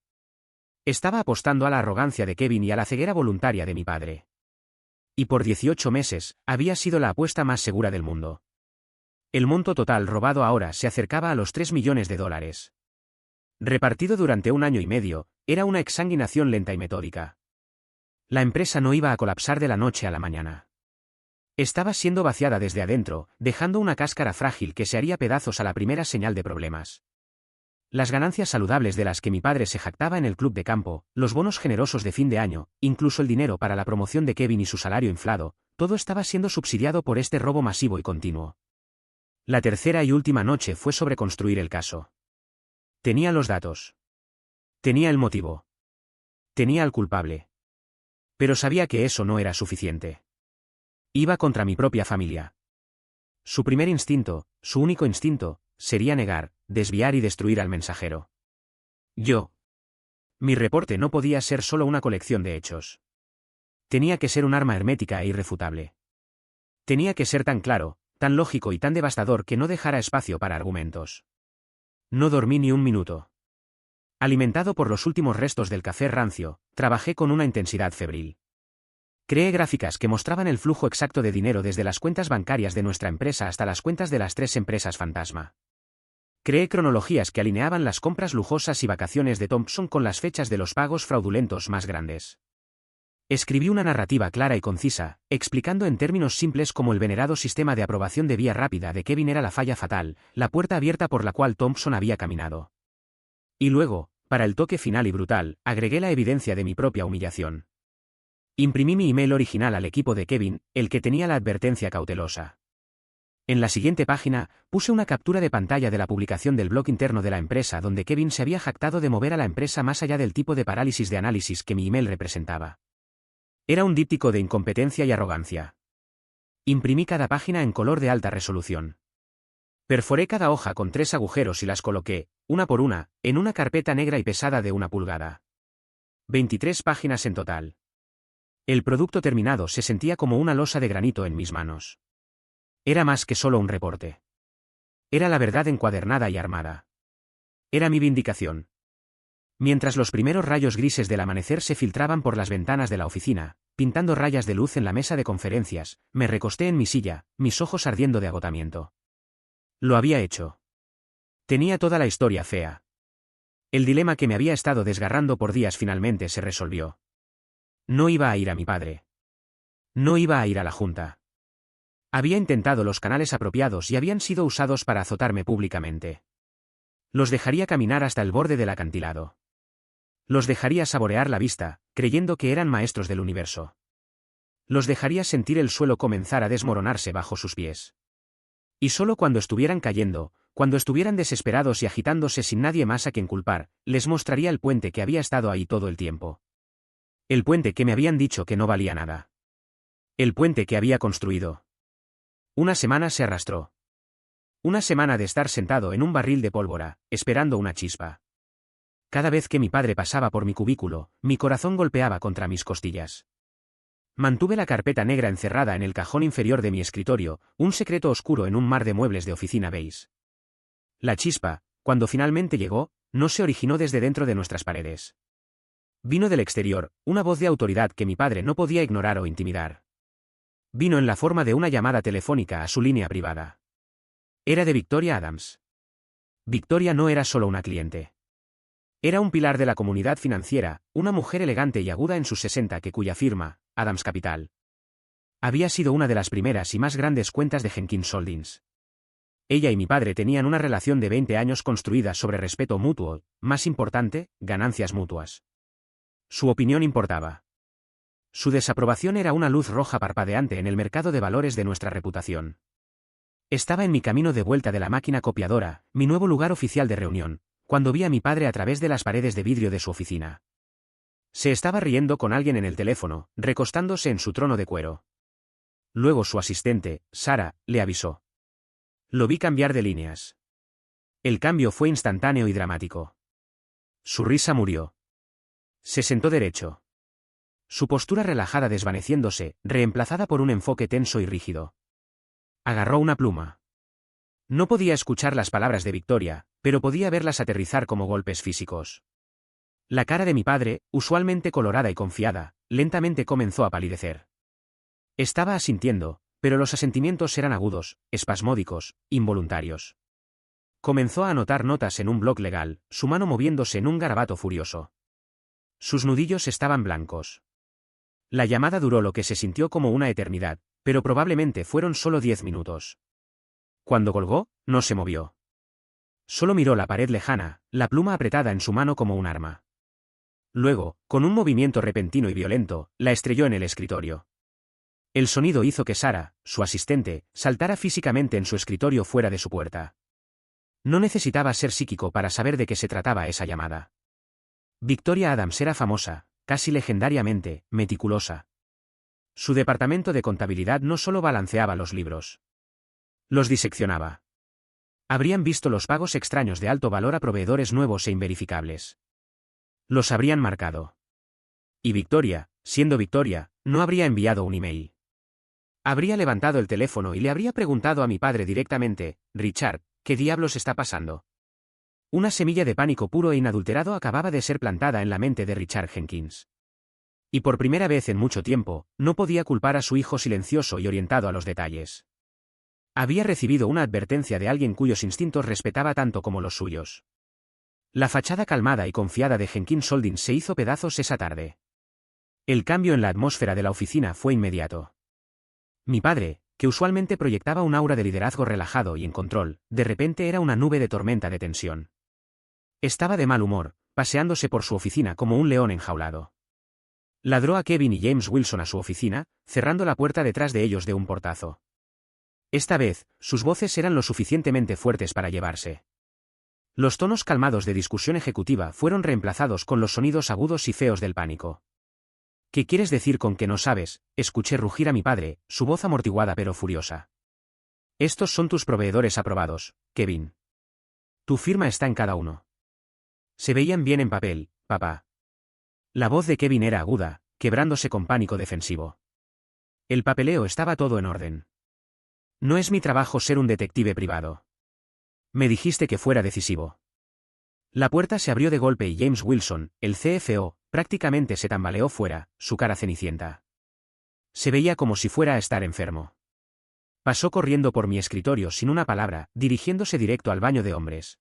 Estaba apostando a la arrogancia de Kevin y a la ceguera voluntaria de mi padre. Y por 18 meses, había sido la apuesta más segura del mundo. El monto total robado ahora se acercaba a los $3 millones. Repartido durante un año y medio, era una exsanguinación lenta y metódica. La empresa no iba a colapsar de la noche a la mañana. Estaba siendo vaciada desde adentro, dejando una cáscara frágil que se haría pedazos a la primera señal de problemas. Las ganancias saludables de las que mi padre se jactaba en el club de campo, los bonos generosos de fin de año, incluso el dinero para la promoción de Kevin y su salario inflado, todo estaba siendo subsidiado por este robo masivo y continuo. La tercera y última noche fue sobre construir el caso. Tenía los datos. Tenía el motivo. Tenía al culpable. Pero sabía que eso no era suficiente. Iba contra mi propia familia. Su primer instinto, su único instinto, sería negar, desviar y destruir al mensajero. Yo. Mi reporte no podía ser solo una colección de hechos. Tenía que ser un arma hermética e irrefutable. Tenía que ser tan claro, tan lógico y tan devastador que no dejara espacio para argumentos. No dormí ni un minuto. Alimentado por los últimos restos del café rancio, trabajé con una intensidad febril. Creé gráficas que mostraban el flujo exacto de dinero desde las cuentas bancarias de nuestra empresa hasta las cuentas de las 3 empresas fantasma. Creé cronologías que alineaban las compras lujosas y vacaciones de Thompson con las fechas de los pagos fraudulentos más grandes. Escribí una narrativa clara y concisa, explicando en términos simples cómo el venerado sistema de aprobación de vía rápida de Kevin era la falla fatal, la puerta abierta por la cual Thompson había caminado. Y luego, para el toque final y brutal, agregué la evidencia de mi propia humillación. Imprimí mi email original al equipo de Kevin, el que tenía la advertencia cautelosa. En la siguiente página, puse una captura de pantalla de la publicación del blog interno de la empresa donde Kevin se había jactado de mover a la empresa más allá del tipo de parálisis de análisis que mi email representaba. Era un díptico de incompetencia y arrogancia. Imprimí cada página en color de alta resolución. Perforé cada hoja con 3 agujeros y las coloqué, una por una, en una carpeta negra y pesada de 1 pulgada. 23 páginas en total. El producto terminado se sentía como una losa de granito en mis manos. Era más que solo un reporte. Era la verdad encuadernada y armada. Era mi vindicación. Mientras los primeros rayos grises del amanecer se filtraban por las ventanas de la oficina, pintando rayas de luz en la mesa de conferencias, me recosté en mi silla, mis ojos ardiendo de agotamiento. Lo había hecho. Tenía toda la historia fea. El dilema que me había estado desgarrando por días finalmente se resolvió. No iba a ir a mi padre. No iba a ir a la junta. Había intentado los canales apropiados y habían sido usados para azotarme públicamente. Los dejaría caminar hasta el borde del acantilado. Los dejaría saborear la vista, creyendo que eran maestros del universo. Los dejaría sentir el suelo comenzar a desmoronarse bajo sus pies. Y solo cuando estuvieran cayendo, cuando estuvieran desesperados y agitándose sin nadie más a quien culpar, les mostraría el puente que había estado ahí todo el tiempo. El puente que me habían dicho que no valía nada. El puente que había construido. Una semana se arrastró. Una semana de estar sentado en un barril de pólvora, esperando una chispa. Cada vez que mi padre pasaba por mi cubículo, mi corazón golpeaba contra mis costillas. Mantuve la carpeta negra encerrada en el cajón inferior de mi escritorio, un secreto oscuro en un mar de muebles de oficina beige. La chispa, cuando finalmente llegó, no se originó desde dentro de nuestras paredes. Vino del exterior, una voz de autoridad que mi padre no podía ignorar o intimidar. Vino en la forma de una llamada telefónica a su línea privada. Era de Victoria Adams. Victoria no era solo una cliente. Era un pilar de la comunidad financiera, una mujer elegante y aguda en sus 60 cuya firma, Adams Capital, había sido una de las primeras y más grandes cuentas de Jenkins Holdings. Ella y mi padre tenían una relación de 20 años construida sobre respeto mutuo, más importante, ganancias mutuas. Su opinión importaba. Su desaprobación era una luz roja parpadeante en el mercado de valores de nuestra reputación. Estaba en mi camino de vuelta de la máquina copiadora, mi nuevo lugar oficial de reunión, cuando vi a mi padre a través de las paredes de vidrio de su oficina. Se estaba riendo con alguien en el teléfono, recostándose en su trono de cuero. Luego su asistente, Sara, le avisó. Lo vi cambiar de líneas. El cambio fue instantáneo y dramático. Su risa murió. Se sentó derecho. Su postura relajada desvaneciéndose, reemplazada por un enfoque tenso y rígido. Agarró una pluma. No podía escuchar las palabras de Victoria, pero podía verlas aterrizar como golpes físicos. La cara de mi padre, usualmente colorada y confiada, lentamente comenzó a palidecer. Estaba asintiendo, pero los asentimientos eran agudos, espasmódicos, involuntarios. Comenzó a anotar notas en un bloc legal, su mano moviéndose en un garabato furioso. Sus nudillos estaban blancos. La llamada duró lo que se sintió como una eternidad, pero probablemente fueron solo 10 minutos. Cuando colgó, no se movió. Solo miró la pared lejana, la pluma apretada en su mano como un arma. Luego, con un movimiento repentino y violento, la estrelló en el escritorio. El sonido hizo que Sara, su asistente, saltara físicamente en su escritorio fuera de su puerta. No necesitaba ser psíquico para saber de qué se trataba esa llamada. Victoria Adams era famosa, casi legendariamente, meticulosa. Su departamento de contabilidad no solo balanceaba los libros. Los diseccionaba. Habrían visto los pagos extraños de alto valor a proveedores nuevos e inverificables. Los habrían marcado. Y Victoria, siendo Victoria, no habría enviado un email. Habría levantado el teléfono y le habría preguntado a mi padre directamente, Richard, ¿qué diablos está pasando? Una semilla de pánico puro e inadulterado acababa de ser plantada en la mente de Richard Jenkins. Y por primera vez en mucho tiempo, no podía culpar a su hijo silencioso y orientado a los detalles. Había recibido una advertencia de alguien cuyos instintos respetaba tanto como los suyos. La fachada calmada y confiada de Jenkins Holdings se hizo pedazos esa tarde. El cambio en la atmósfera de la oficina fue inmediato. Mi padre, que usualmente proyectaba un aura de liderazgo relajado y en control, de repente era una nube de tormenta de tensión. Estaba de mal humor, paseándose por su oficina como un león enjaulado. Ladró a Kevin y James Wilson a su oficina, cerrando la puerta detrás de ellos de un portazo. Esta vez, sus voces eran lo suficientemente fuertes para llevarse. Los tonos calmados de discusión ejecutiva fueron reemplazados con los sonidos agudos y feos del pánico. ¿Qué quieres decir con que no sabes? Escuché rugir a mi padre, su voz amortiguada pero furiosa. Estos son tus proveedores aprobados, Kevin. Tu firma está en cada uno. Se veían bien en papel, papá. La voz de Kevin era aguda, quebrándose con pánico defensivo. El papeleo estaba todo en orden. No es mi trabajo ser un detective privado. Me dijiste que fuera decisivo. La puerta se abrió de golpe y James Wilson, el CFO, prácticamente se tambaleó fuera, su cara cenicienta. Se veía como si fuera a estar enfermo. Pasó corriendo por mi escritorio sin una palabra, dirigiéndose directo al baño de hombres.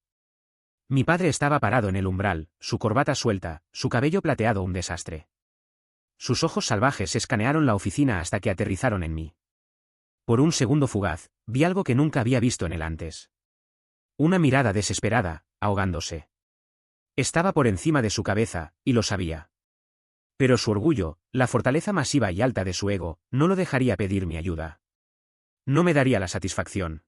Mi padre estaba parado en el umbral, su corbata suelta, su cabello plateado un desastre. Sus ojos salvajes escanearon la oficina hasta que aterrizaron en mí. Por un segundo fugaz, vi algo que nunca había visto en él antes. Una mirada desesperada, ahogándose. Estaba por encima de su cabeza, y lo sabía. Pero su orgullo, la fortaleza masiva y alta de su ego, no lo dejaría pedir mi ayuda. No me daría la satisfacción.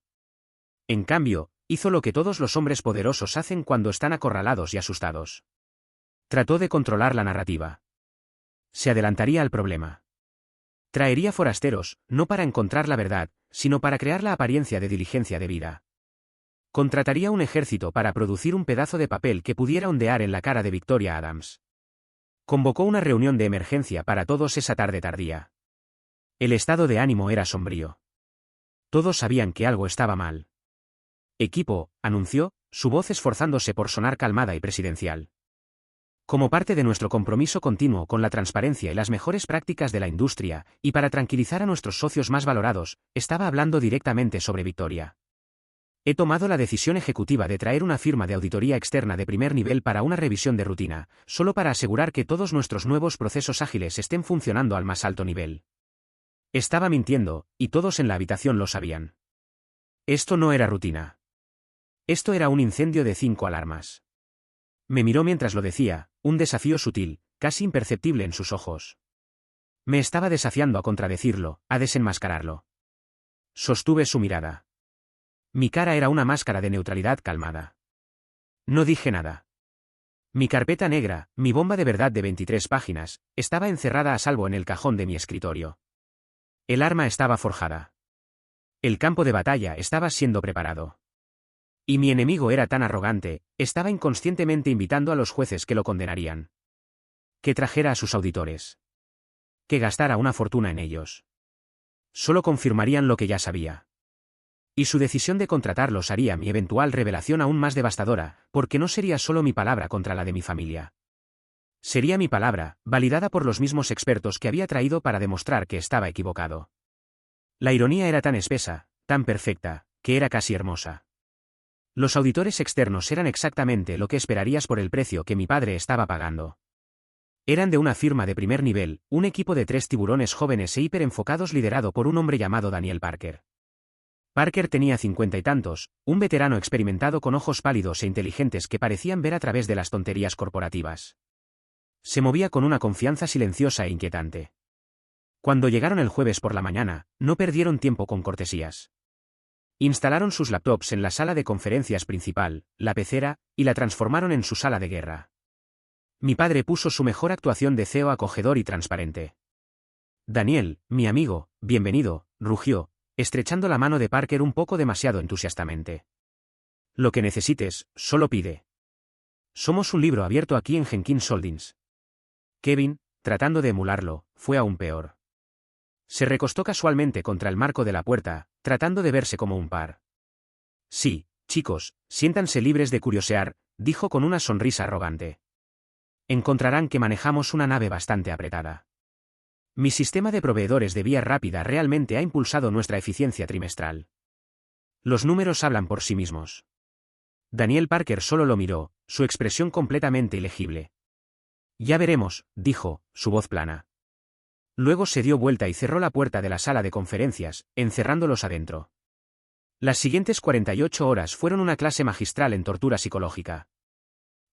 En cambio, hizo lo que todos los hombres poderosos hacen cuando están acorralados y asustados. Trató de controlar la narrativa. Se adelantaría al problema. Traería forasteros, no para encontrar la verdad, sino para crear la apariencia de diligencia debida. Contrataría un ejército para producir un pedazo de papel que pudiera ondear en la cara de Victoria Adams. Convocó una reunión de emergencia para todos esa tarde tardía. El estado de ánimo era sombrío. Todos sabían que algo estaba mal. Equipo, anunció, su voz esforzándose por sonar calmada y presidencial. Como parte de nuestro compromiso continuo con la transparencia y las mejores prácticas de la industria, y para tranquilizar a nuestros socios más valorados, estaba hablando directamente sobre Victoria. He tomado la decisión ejecutiva de traer una firma de auditoría externa de primer nivel para una revisión de rutina, solo para asegurar que todos nuestros nuevos procesos ágiles estén funcionando al más alto nivel. Estaba mintiendo, y todos en la habitación lo sabían. Esto no era rutina. Esto era un incendio de 5 alarmas. Me miró mientras lo decía, un desafío sutil, casi imperceptible en sus ojos. Me estaba desafiando a contradecirlo, a desenmascararlo. Sostuve su mirada. Mi cara era una máscara de neutralidad calmada. No dije nada. Mi carpeta negra, mi bomba de verdad de 23 páginas, estaba encerrada a salvo en el cajón de mi escritorio. El arma estaba forjada. El campo de batalla estaba siendo preparado. Y mi enemigo era tan arrogante, estaba inconscientemente invitando a los jueces que lo condenarían. Que trajera a sus auditores. Que gastara una fortuna en ellos. Solo confirmarían lo que ya sabía. Y su decisión de contratarlos haría mi eventual revelación aún más devastadora, porque no sería solo mi palabra contra la de mi familia. Sería mi palabra, validada por los mismos expertos que había traído para demostrar que estaba equivocado. La ironía era tan espesa, tan perfecta, que era casi hermosa. Los auditores externos eran exactamente lo que esperarías por el precio que mi padre estaba pagando. Eran de una firma de primer nivel, un equipo de 3 tiburones jóvenes e hiperenfocados liderado por un hombre llamado Daniel Parker. Parker tenía 50 y tantos, un veterano experimentado con ojos pálidos e inteligentes que parecían ver a través de las tonterías corporativas. Se movía con una confianza silenciosa e inquietante. Cuando llegaron el jueves por la mañana, no perdieron tiempo con cortesías. Instalaron sus laptops en la sala de conferencias principal, la pecera, y la transformaron en su sala de guerra. Mi padre puso su mejor actuación de CEO acogedor y transparente. Daniel, mi amigo, bienvenido, rugió, estrechando la mano de Parker un poco demasiado entusiastamente. Lo que necesites, solo pide. Somos un libro abierto aquí en Jenkins Holdings. Kevin, tratando de emularlo, fue aún peor. Se recostó casualmente contra el marco de la puerta, tratando de verse como un par. Sí, chicos, siéntanse libres de curiosear, dijo con una sonrisa arrogante. Encontrarán que manejamos una nave bastante apretada. Mi sistema de proveedores de vía rápida realmente ha impulsado nuestra eficiencia trimestral. Los números hablan por sí mismos. Daniel Parker solo lo miró, su expresión completamente ilegible. Ya veremos, dijo, su voz plana. Luego se dio vuelta y cerró la puerta de la sala de conferencias, encerrándolos adentro. Las siguientes 48 horas fueron una clase magistral en tortura psicológica.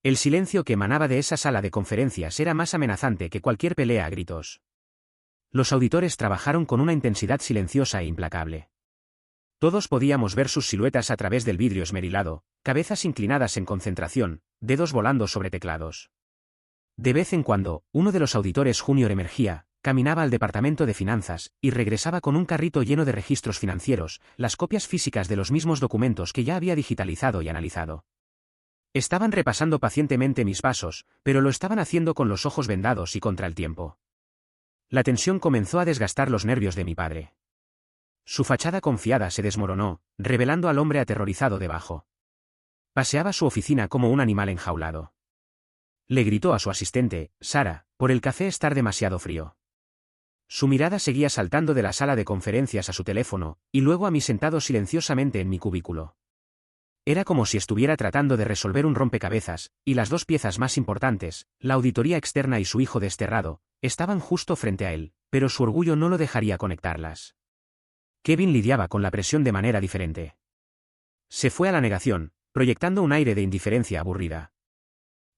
El silencio que emanaba de esa sala de conferencias era más amenazante que cualquier pelea a gritos. Los auditores trabajaron con una intensidad silenciosa e implacable. Todos podíamos ver sus siluetas a través del vidrio esmerilado, cabezas inclinadas en concentración, dedos volando sobre teclados. De vez en cuando, uno de los auditores junior emergía, caminaba al departamento de finanzas, y regresaba con un carrito lleno de registros financieros, las copias físicas de los mismos documentos que ya había digitalizado y analizado. Estaban repasando pacientemente mis pasos, pero lo estaban haciendo con los ojos vendados y contra el tiempo. La tensión comenzó a desgastar los nervios de mi padre. Su fachada confiada se desmoronó, revelando al hombre aterrorizado debajo. Paseaba su oficina como un animal enjaulado. Le gritó a su asistente, Sara, por el café estar demasiado frío. Su mirada seguía saltando de la sala de conferencias a su teléfono, y luego a mí sentado silenciosamente en mi cubículo. Era como si estuviera tratando de resolver un rompecabezas, y las dos piezas más importantes, la auditoría externa y su hijo desterrado, estaban justo frente a él, pero su orgullo no lo dejaría conectarlas. Kevin lidiaba con la presión de manera diferente. Se fue a la negación, proyectando un aire de indiferencia aburrida.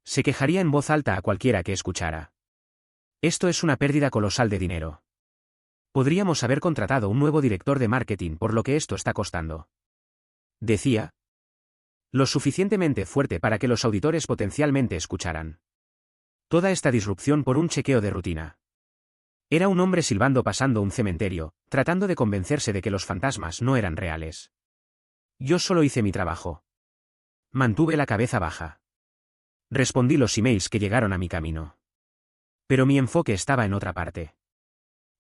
Se quejaría en voz alta a cualquiera que escuchara. Esto es una pérdida colosal de dinero. Podríamos haber contratado un nuevo director de marketing por lo que esto está costando. Decía. Lo suficientemente fuerte para que los auditores potencialmente escucharan. Toda esta disrupción por un chequeo de rutina. Era un hombre silbando pasando un cementerio, tratando de convencerse de que los fantasmas no eran reales. Yo solo hice mi trabajo. Mantuve la cabeza baja. Respondí los emails que llegaron a mi camino. Pero mi enfoque estaba en otra parte.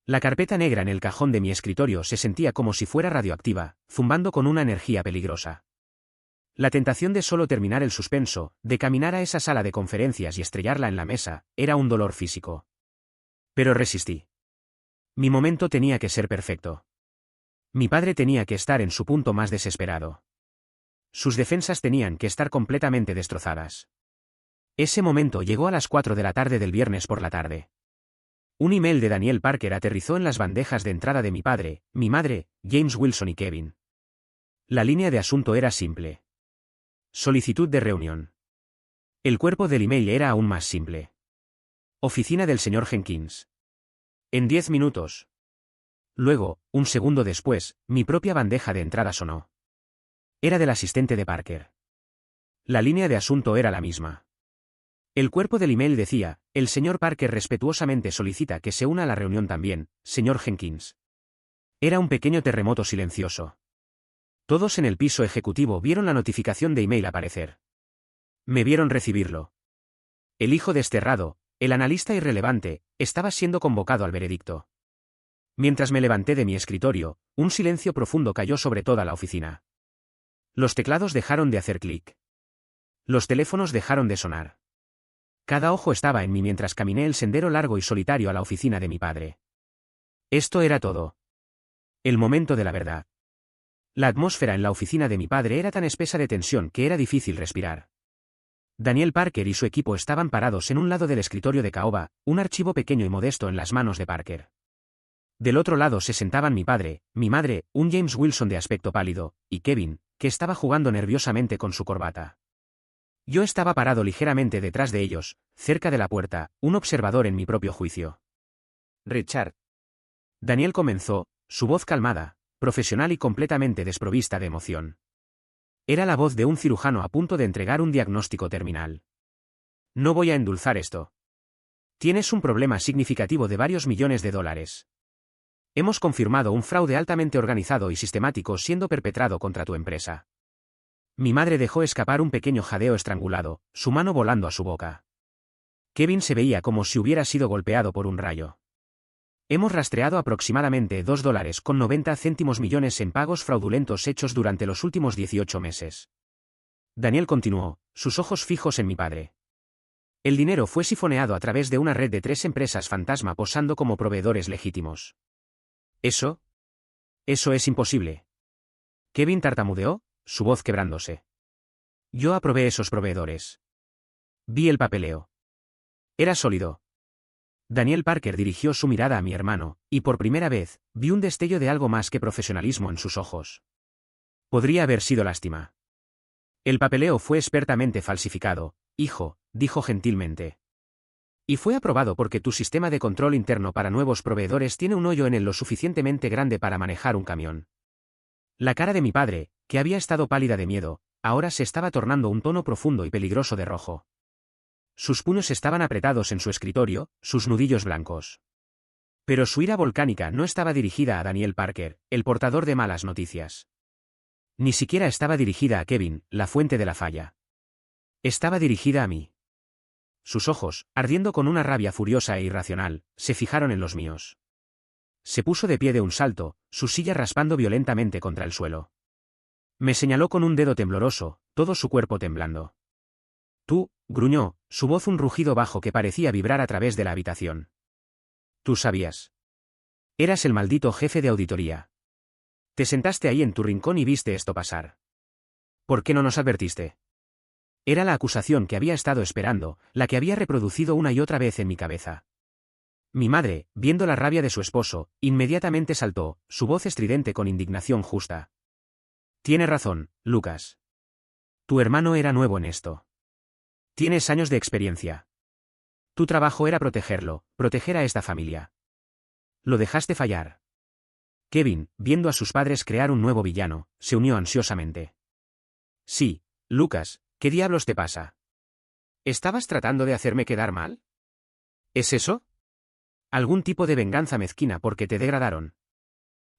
La carpeta negra en el cajón de mi escritorio se sentía como si fuera radioactiva, zumbando con una energía peligrosa. La tentación de solo terminar el suspenso, de caminar a esa sala de conferencias y estrellarla en la mesa, era un dolor físico. Pero resistí. Mi momento tenía que ser perfecto. Mi padre tenía que estar en su punto más desesperado. Sus defensas tenían que estar completamente destrozadas. Ese momento llegó a las 4 de la tarde del viernes por la tarde. Un email de Daniel Parker aterrizó en las bandejas de entrada de mi padre, mi madre, James Wilson y Kevin. La línea de asunto era simple. Solicitud de reunión. El cuerpo del email era aún más simple. Oficina del señor Jenkins. En 10 minutos. Luego, un segundo después, mi propia bandeja de entrada sonó. Era del asistente de Parker. La línea de asunto era la misma. El cuerpo del email decía, el señor Parker respetuosamente solicita que se una a la reunión también, señor Jenkins. Era un pequeño terremoto silencioso. Todos en el piso ejecutivo vieron la notificación de email aparecer. Me vieron recibirlo. El hijo desterrado, el analista irrelevante, estaba siendo convocado al veredicto. Mientras me levanté de mi escritorio, un silencio profundo cayó sobre toda la oficina. Los teclados dejaron de hacer clic. Los teléfonos dejaron de sonar. Cada ojo estaba en mí mientras caminé el sendero largo y solitario a la oficina de mi padre. Esto era todo. El momento de la verdad. La atmósfera en la oficina de mi padre era tan espesa de tensión que era difícil respirar. Daniel Parker y su equipo estaban parados en un lado del escritorio de caoba, un archivo pequeño y modesto en las manos de Parker. Del otro lado se sentaban mi padre, mi madre, un James Wilson de aspecto pálido, y Kevin, que estaba jugando nerviosamente con su corbata. Yo estaba parado ligeramente detrás de ellos, cerca de la puerta, un observador en mi propio juicio. Richard. Daniel comenzó, su voz calmada, profesional y completamente desprovista de emoción. Era la voz de un cirujano a punto de entregar un diagnóstico terminal. No voy a endulzar esto. Tienes un problema significativo de varios millones de dólares. Hemos confirmado un fraude altamente organizado y sistemático siendo perpetrado contra tu empresa. Mi madre dejó escapar un pequeño jadeo estrangulado, su mano volando a su boca. Kevin se veía como si hubiera sido golpeado por un rayo. Hemos rastreado aproximadamente $2.90 millones en pagos fraudulentos hechos durante los últimos 18 meses. Daniel continuó, sus ojos fijos en mi padre. El dinero fue sifoneado a través de una red de 3 empresas fantasma posando como proveedores legítimos. ¿Eso? Eso es imposible. Kevin tartamudeó, su voz quebrándose. Yo aprobé esos proveedores. Vi el papeleo. Era sólido. Daniel Parker dirigió su mirada a mi hermano, y por primera vez, vi un destello de algo más que profesionalismo en sus ojos. Podría haber sido lástima. El papeleo fue expertamente falsificado, hijo, dijo gentilmente. Y fue aprobado porque tu sistema de control interno para nuevos proveedores tiene un hoyo en él lo suficientemente grande para manejar un camión. La cara de mi padre, que había estado pálida de miedo, ahora se estaba tornando un tono profundo y peligroso de rojo. Sus puños estaban apretados en su escritorio, sus nudillos blancos. Pero su ira volcánica no estaba dirigida a Daniel Parker, el portador de malas noticias. Ni siquiera estaba dirigida a Kevin, la fuente de la falla. Estaba dirigida a mí. Sus ojos, ardiendo con una rabia furiosa e irracional, se fijaron en los míos. Se puso de pie de un salto, su silla raspando violentamente contra el suelo. Me señaló con un dedo tembloroso, todo su cuerpo temblando. Tú, gruñó, su voz un rugido bajo que parecía vibrar a través de la habitación. Tú sabías. Eras el maldito jefe de auditoría. Te sentaste ahí en tu rincón y viste esto pasar. ¿Por qué no nos advertiste? Era la acusación que había estado esperando, la que había reproducido una y otra vez en mi cabeza. Mi madre, viendo la rabia de su esposo, inmediatamente saltó, su voz estridente con indignación justa. Tiene razón, Lucas. Tu hermano era nuevo en esto. Tienes años de experiencia. Tu trabajo era protegerlo, proteger a esta familia. Lo dejaste fallar. Kevin, viendo a sus padres crear un nuevo villano, se unió ansiosamente. Sí, Lucas, ¿qué diablos te pasa? ¿Estabas tratando de hacerme quedar mal? ¿Es eso? ¿Algún tipo de venganza mezquina porque te degradaron?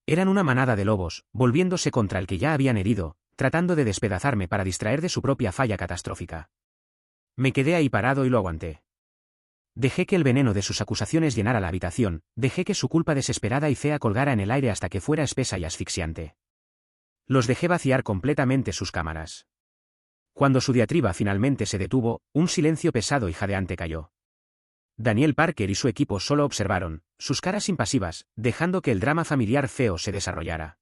Eran una manada de lobos, volviéndose contra el que ya habían herido, tratando de despedazarme para distraer de su propia falla catastrófica. Me quedé ahí parado y lo aguanté. Dejé que el veneno de sus acusaciones llenara la habitación, dejé que su culpa desesperada y fea colgara en el aire hasta que fuera espesa y asfixiante. Los dejé vaciar completamente sus cámaras. Cuando su diatriba finalmente se detuvo, un silencio pesado y jadeante cayó. Daniel Parker y su equipo solo observaron, sus caras impasivas, dejando que el drama familiar feo se desarrollara.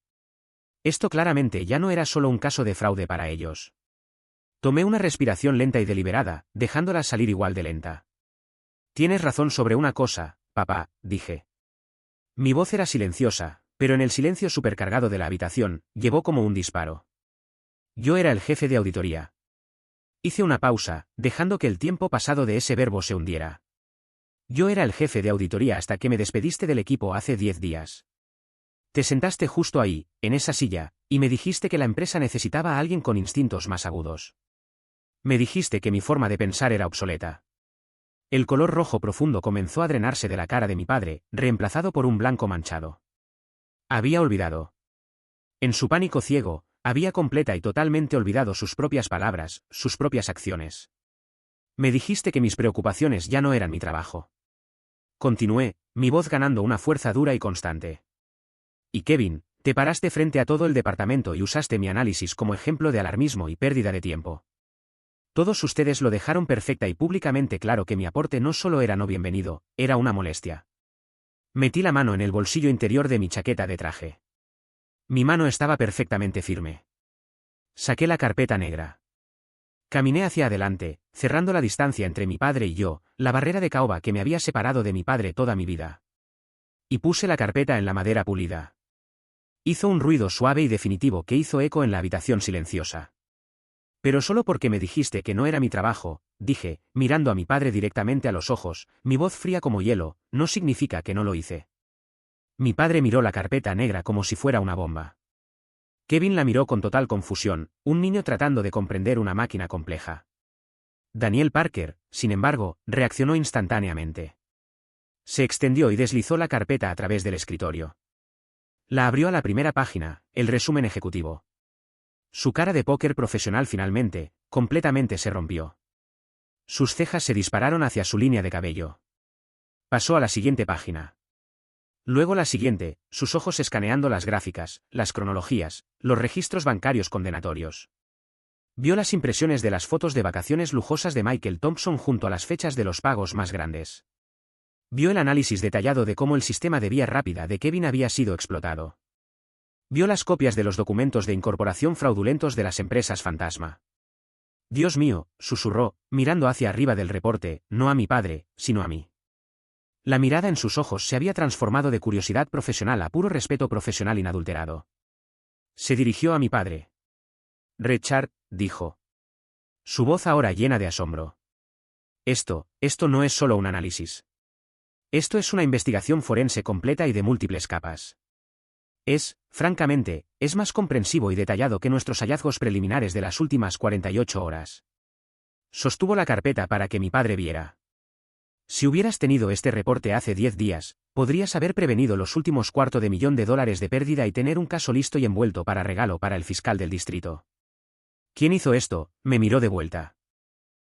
Esto claramente ya no era solo un caso de fraude para ellos. Tomé una respiración lenta y deliberada, dejándola salir igual de lenta. Tienes razón sobre una cosa, papá, dije. Mi voz era silenciosa, pero en el silencio supercargado de la habitación, llevó como un disparo. Yo era el jefe de auditoría. Hice una pausa, dejando que el tiempo pasado de ese verbo se hundiera. Yo era el jefe de auditoría hasta que me despediste del equipo hace 10 días. Te sentaste justo ahí, en esa silla, y me dijiste que la empresa necesitaba a alguien con instintos más agudos. Me dijiste que mi forma de pensar era obsoleta. El color rojo profundo comenzó a drenarse de la cara de mi padre, reemplazado por un blanco manchado. Había olvidado. En su pánico ciego, había completa y totalmente olvidado sus propias palabras, sus propias acciones. Me dijiste que mis preocupaciones ya no eran mi trabajo. Continué, mi voz ganando una fuerza dura y constante. Y Kevin, te paraste frente a todo el departamento y usaste mi análisis como ejemplo de alarmismo y pérdida de tiempo. Todos ustedes lo dejaron perfecta y públicamente claro que mi aporte no solo era no bienvenido, era una molestia. Metí la mano en el bolsillo interior de mi chaqueta de traje. Mi mano estaba perfectamente firme. Saqué la carpeta negra. Caminé hacia adelante, cerrando la distancia entre mi padre y yo, la barrera de caoba que me había separado de mi padre toda mi vida. Y puse la carpeta en la madera pulida. Hizo un ruido suave y definitivo que hizo eco en la habitación silenciosa. Pero solo porque me dijiste que no era mi trabajo, dije, mirando a mi padre directamente a los ojos, mi voz fría como hielo, no significa que no lo hice. Mi padre miró la carpeta negra como si fuera una bomba. Kevin la miró con total confusión, un niño tratando de comprender una máquina compleja. Daniel Parker, sin embargo, reaccionó instantáneamente. Se extendió y deslizó la carpeta a través del escritorio. La abrió a la primera página, el resumen ejecutivo. Su cara de póker profesional finalmente, completamente se rompió. Sus cejas se dispararon hacia su línea de cabello. Pasó a la siguiente página. Luego la siguiente, sus ojos escaneando las gráficas, las cronologías, los registros bancarios condenatorios. Vio las impresiones de las fotos de vacaciones lujosas de Michael Thompson junto a las fechas de los pagos más grandes. Vio el análisis detallado de cómo el sistema de vía rápida de Kevin había sido explotado. Vio las copias de los documentos de incorporación fraudulentos de las empresas fantasma. Dios mío, susurró, mirando hacia arriba del reporte, no a mi padre, sino a mí. La mirada en sus ojos se había transformado de curiosidad profesional a puro respeto profesional inadulterado. Se dirigió a mi padre. Richard, dijo. Su voz ahora llena de asombro. Esto no es solo un análisis. Esto es una investigación forense completa y de múltiples capas. Francamente, es más comprensivo y detallado que nuestros hallazgos preliminares de las últimas 48 horas. Sostuvo la carpeta para que mi padre viera. Si hubieras tenido este reporte hace 10 días, podrías haber prevenido los últimos $250,000 de pérdida y tener un caso listo y envuelto para regalo para el fiscal del distrito. ¿Quién hizo esto? Me miró de vuelta.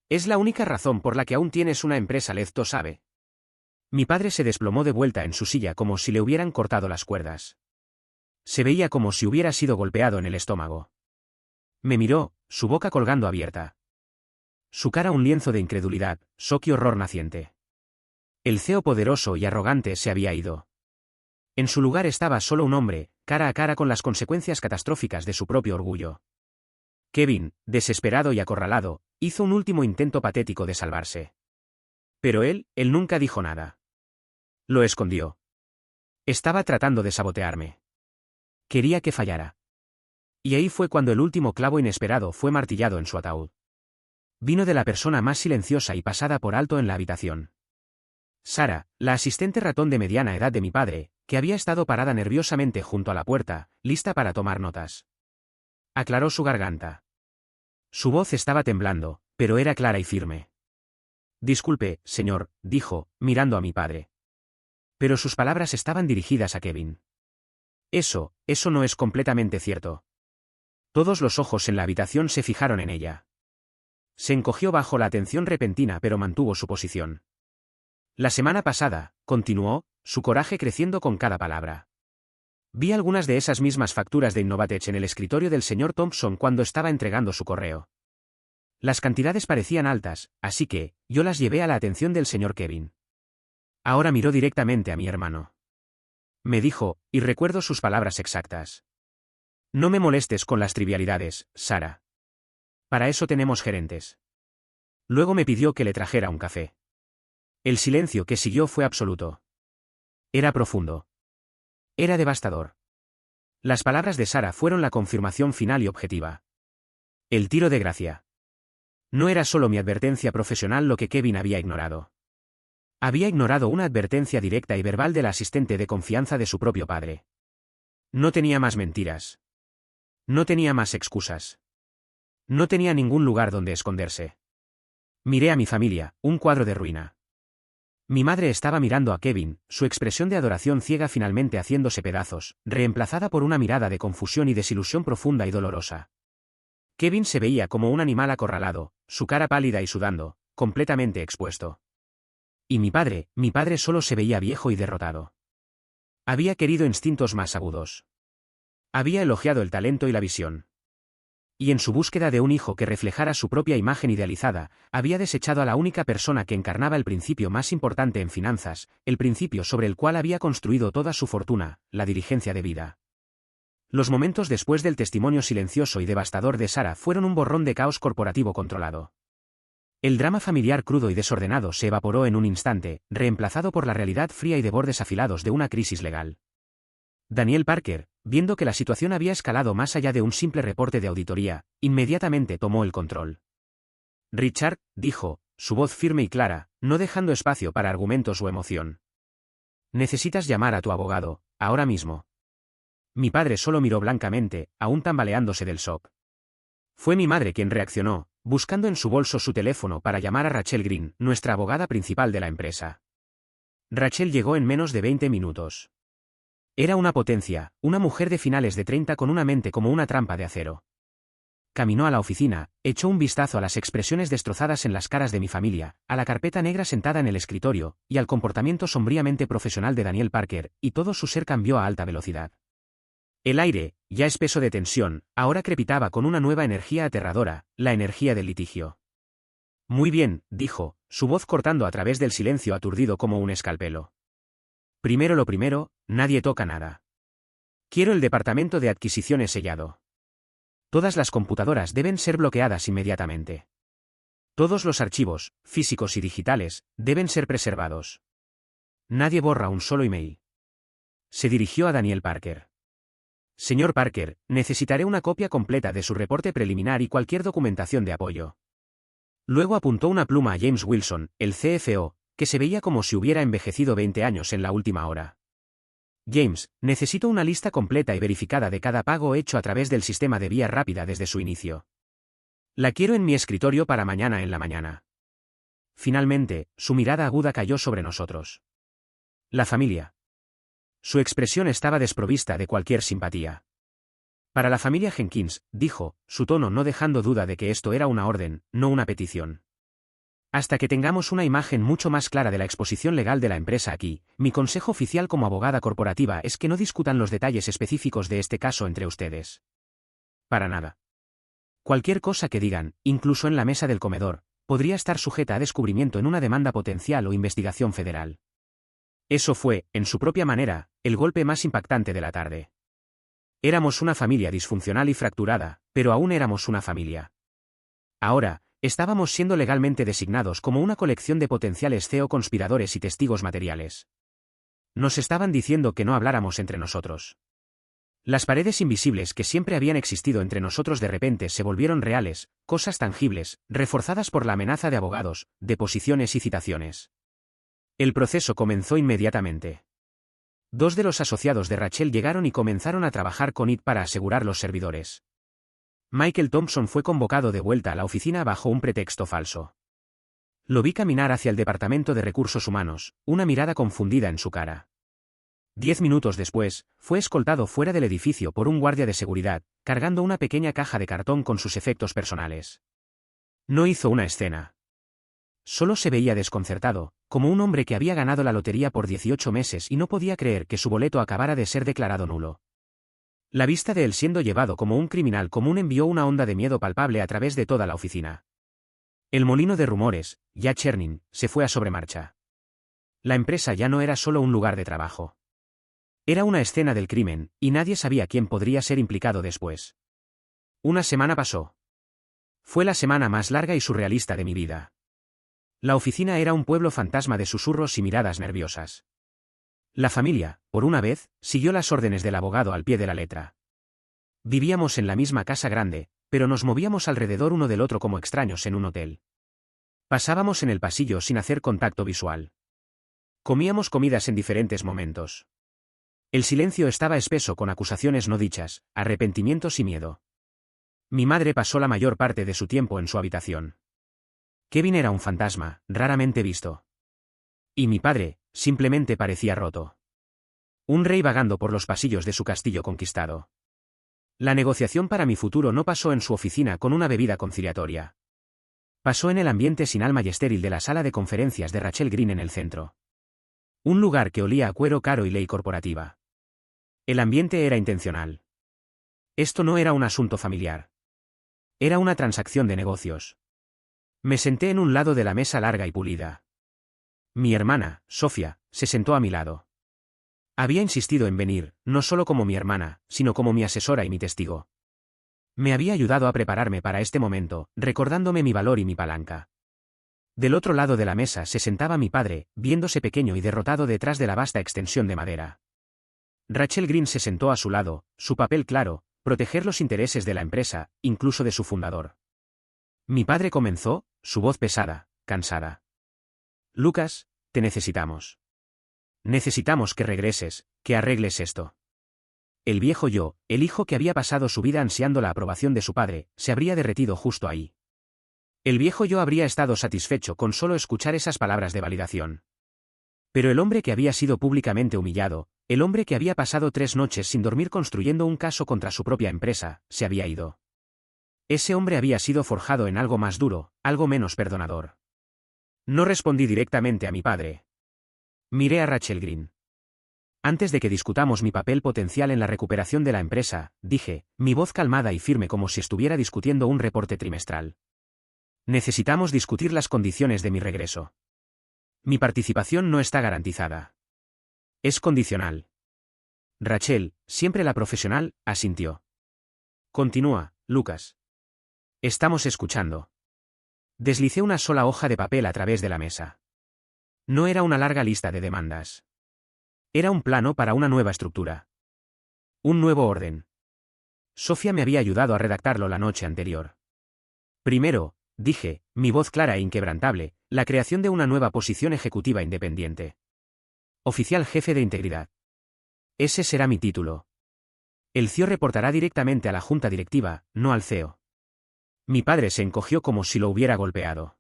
Es la única razón por la que aún tienes una empresa, Lefto sabe. Mi padre se desplomó de vuelta en su silla como si le hubieran cortado las cuerdas. Se veía como si hubiera sido golpeado en el estómago. Me miró, su boca colgando abierta. Su cara un lienzo de incredulidad, shock y horror naciente. El CEO poderoso y arrogante se había ido. En su lugar estaba solo un hombre, cara a cara con las consecuencias catastróficas de su propio orgullo. Kevin, desesperado y acorralado, hizo un último intento patético de salvarse. Pero él nunca dijo nada. Lo escondió. Estaba tratando de sabotearme. Quería que fallara. Y ahí fue cuando el último clavo inesperado fue martillado en su ataúd. Vino de la persona más silenciosa y pasada por alto en la habitación. Sara, la asistente ratón de mediana edad de mi padre, que había estado parada nerviosamente junto a la puerta, lista para tomar notas. Aclaró su garganta. Su voz estaba temblando, pero era clara y firme. Disculpe, señor, dijo, mirando a mi padre. Pero sus palabras estaban dirigidas a Kevin. Eso no es completamente cierto. Todos los ojos en la habitación se fijaron en ella. Se encogió bajo la atención repentina pero mantuvo su posición. La semana pasada, continuó, su coraje creciendo con cada palabra. Vi algunas de esas mismas facturas de Innovatech en el escritorio del señor Thompson cuando estaba entregando su correo. Las cantidades parecían altas, así que, yo las llevé a la atención del señor Kevin. Ahora miró directamente a mi hermano. Me dijo, y recuerdo sus palabras exactas. No me molestes con las trivialidades, Sara. Para eso tenemos gerentes. Luego me pidió que le trajera un café. El silencio que siguió fue absoluto. Era profundo. Era devastador. Las palabras de Sara fueron la confirmación final y objetiva. El tiro de gracia. No era solo mi advertencia profesional lo que Kevin había ignorado. Había ignorado una advertencia directa y verbal de la asistente de confianza de su propio padre. No tenía más mentiras. No tenía más excusas. No tenía ningún lugar donde esconderse. Miré a mi familia, un cuadro de ruina. Mi madre estaba mirando a Kevin, su expresión de adoración ciega finalmente haciéndose pedazos, reemplazada por una mirada de confusión y desilusión profunda y dolorosa. Kevin se veía como un animal acorralado, su cara pálida y sudando, completamente expuesto. Y mi padre solo se veía viejo y derrotado. Había querido instintos más agudos. Había elogiado el talento y la visión. Y en su búsqueda de un hijo que reflejara su propia imagen idealizada, había desechado a la única persona que encarnaba el principio más importante en finanzas, el principio sobre el cual había construido toda su fortuna, la diligencia de vida. Los momentos después del testimonio silencioso y devastador de Sara fueron un borrón de caos corporativo controlado. El drama familiar crudo y desordenado se evaporó en un instante, reemplazado por la realidad fría y de bordes afilados de una crisis legal. Daniel Parker, viendo que la situación había escalado más allá de un simple reporte de auditoría, inmediatamente tomó el control. Richard, dijo, su voz firme y clara, no dejando espacio para argumentos o emoción. Necesitas llamar a tu abogado, ahora mismo. Mi padre solo miró blancamente, aún tambaleándose del shock. Fue mi madre quien reaccionó, buscando en su bolso su teléfono para llamar a Rachel Green, nuestra abogada principal de la empresa. Rachel llegó en menos de 20 minutos. Era una potencia, una mujer de finales de 30 con una mente como una trampa de acero. Caminó a la oficina, echó un vistazo a las expresiones destrozadas en las caras de mi familia, a la carpeta negra sentada en el escritorio, y al comportamiento sombríamente profesional de Daniel Parker, y todo su ser cambió a alta velocidad. El aire, ya espeso de tensión, ahora crepitaba con una nueva energía aterradora, la energía del litigio. Muy bien, dijo, su voz cortando a través del silencio aturdido como un escalpelo. Primero lo primero, nadie toca nada. Quiero el departamento de adquisiciones sellado. Todas las computadoras deben ser bloqueadas inmediatamente. Todos los archivos, físicos y digitales, deben ser preservados. Nadie borra un solo email. Se dirigió a Daniel Parker. Señor Parker, necesitaré una copia completa de su reporte preliminar y cualquier documentación de apoyo. Luego apuntó una pluma a James Wilson, el CFO, que se veía como si hubiera envejecido 20 años en la última hora. James, necesito una lista completa y verificada de cada pago hecho a través del sistema de vía rápida desde su inicio. La quiero en mi escritorio para mañana en la mañana. Finalmente, su mirada aguda cayó sobre nosotros. La familia. Su expresión estaba desprovista de cualquier simpatía. Para la familia Jenkins, dijo, su tono no dejando duda de que esto era una orden, no una petición. Hasta que tengamos una imagen mucho más clara de la exposición legal de la empresa aquí, mi consejo oficial como abogada corporativa es que no discutan los detalles específicos de este caso entre ustedes. Para nada. Cualquier cosa que digan, incluso en la mesa del comedor, podría estar sujeta a descubrimiento en una demanda potencial o investigación federal. Eso fue, en su propia manera, el golpe más impactante de la tarde. Éramos una familia disfuncional y fracturada, pero aún éramos una familia. Ahora, estábamos siendo legalmente designados como una colección de potenciales CEO conspiradores y testigos materiales. Nos estaban diciendo que no habláramos entre nosotros. Las paredes invisibles que siempre habían existido entre nosotros de repente se volvieron reales, cosas tangibles, reforzadas por la amenaza de abogados, deposiciones y citaciones. El proceso comenzó inmediatamente. 2 de los asociados de Rachel llegaron y comenzaron a trabajar con IT para asegurar los servidores. Michael Thompson fue convocado de vuelta a la oficina bajo un pretexto falso. Lo vi caminar hacia el departamento de recursos humanos, una mirada confundida en su cara. 10 minutos después, fue escoltado fuera del edificio por un guardia de seguridad, cargando una pequeña caja de cartón con sus efectos personales. No hizo una escena. Solo se veía desconcertado, como un hombre que había ganado la lotería por 18 meses y no podía creer que su boleto acabara de ser declarado nulo. La vista de él siendo llevado como un criminal común envió una onda de miedo palpable a través de toda la oficina. El molino de rumores, ya churning, se fue a sobremarcha. La empresa ya no era solo un lugar de trabajo. Era una escena del crimen, y nadie sabía quién podría ser implicado después. Una semana pasó. Fue la semana más larga y surrealista de mi vida. La oficina era un pueblo fantasma de susurros y miradas nerviosas. La familia, por una vez, siguió las órdenes del abogado al pie de la letra. Vivíamos en la misma casa grande, pero nos movíamos alrededor uno del otro como extraños en un hotel. Pasábamos en el pasillo sin hacer contacto visual. Comíamos comidas en diferentes momentos. El silencio estaba espeso con acusaciones no dichas, arrepentimientos y miedo. Mi madre pasó la mayor parte de su tiempo en su habitación. Kevin era un fantasma, raramente visto. Y mi padre, simplemente parecía roto. Un rey vagando por los pasillos de su castillo conquistado. La negociación para mi futuro no pasó en su oficina con una bebida conciliatoria. Pasó en el ambiente sin alma y estéril de la sala de conferencias de Rachel Green en el centro. Un lugar que olía a cuero caro y ley corporativa. El ambiente era intencional. Esto no era un asunto familiar. Era una transacción de negocios. Me senté en un lado de la mesa larga y pulida. Mi hermana, Sofía, se sentó a mi lado. Había insistido en venir, no solo como mi hermana, sino como mi asesora y mi testigo. Me había ayudado a prepararme para este momento, recordándome mi valor y mi palanca. Del otro lado de la mesa se sentaba mi padre, viéndose pequeño y derrotado detrás de la vasta extensión de madera. Rachel Green se sentó a su lado, su papel claro, proteger los intereses de la empresa, incluso de su fundador. Mi padre comenzó, su voz pesada, cansada. Lucas, te necesitamos. Necesitamos que regreses, que arregles esto. El viejo yo, el hijo que había pasado su vida ansiando la aprobación de su padre, se habría derretido justo ahí. El viejo yo habría estado satisfecho con solo escuchar esas palabras de validación. Pero el hombre que había sido públicamente humillado, el hombre que había pasado 3 noches sin dormir construyendo un caso contra su propia empresa, se había ido. Ese hombre había sido forjado en algo más duro, algo menos perdonador. No respondí directamente a mi padre. Miré a Rachel Green. Antes de que discutamos mi papel potencial en la recuperación de la empresa, dije, mi voz calmada y firme como si estuviera discutiendo un reporte trimestral. Necesitamos discutir las condiciones de mi regreso. Mi participación no está garantizada. Es condicional. Rachel, siempre la profesional, asintió. Continúa, Lucas. Estamos escuchando. Deslicé una sola hoja de papel a través de la mesa. No era una larga lista de demandas. Era un plano para una nueva estructura. Un nuevo orden. Sofía me había ayudado a redactarlo la noche anterior. Primero, dije, mi voz clara e inquebrantable, la creación de una nueva posición ejecutiva independiente. Oficial jefe de integridad. Ese será mi título. El CEO reportará directamente a la junta directiva, no al CEO. Mi padre se encogió como si lo hubiera golpeado.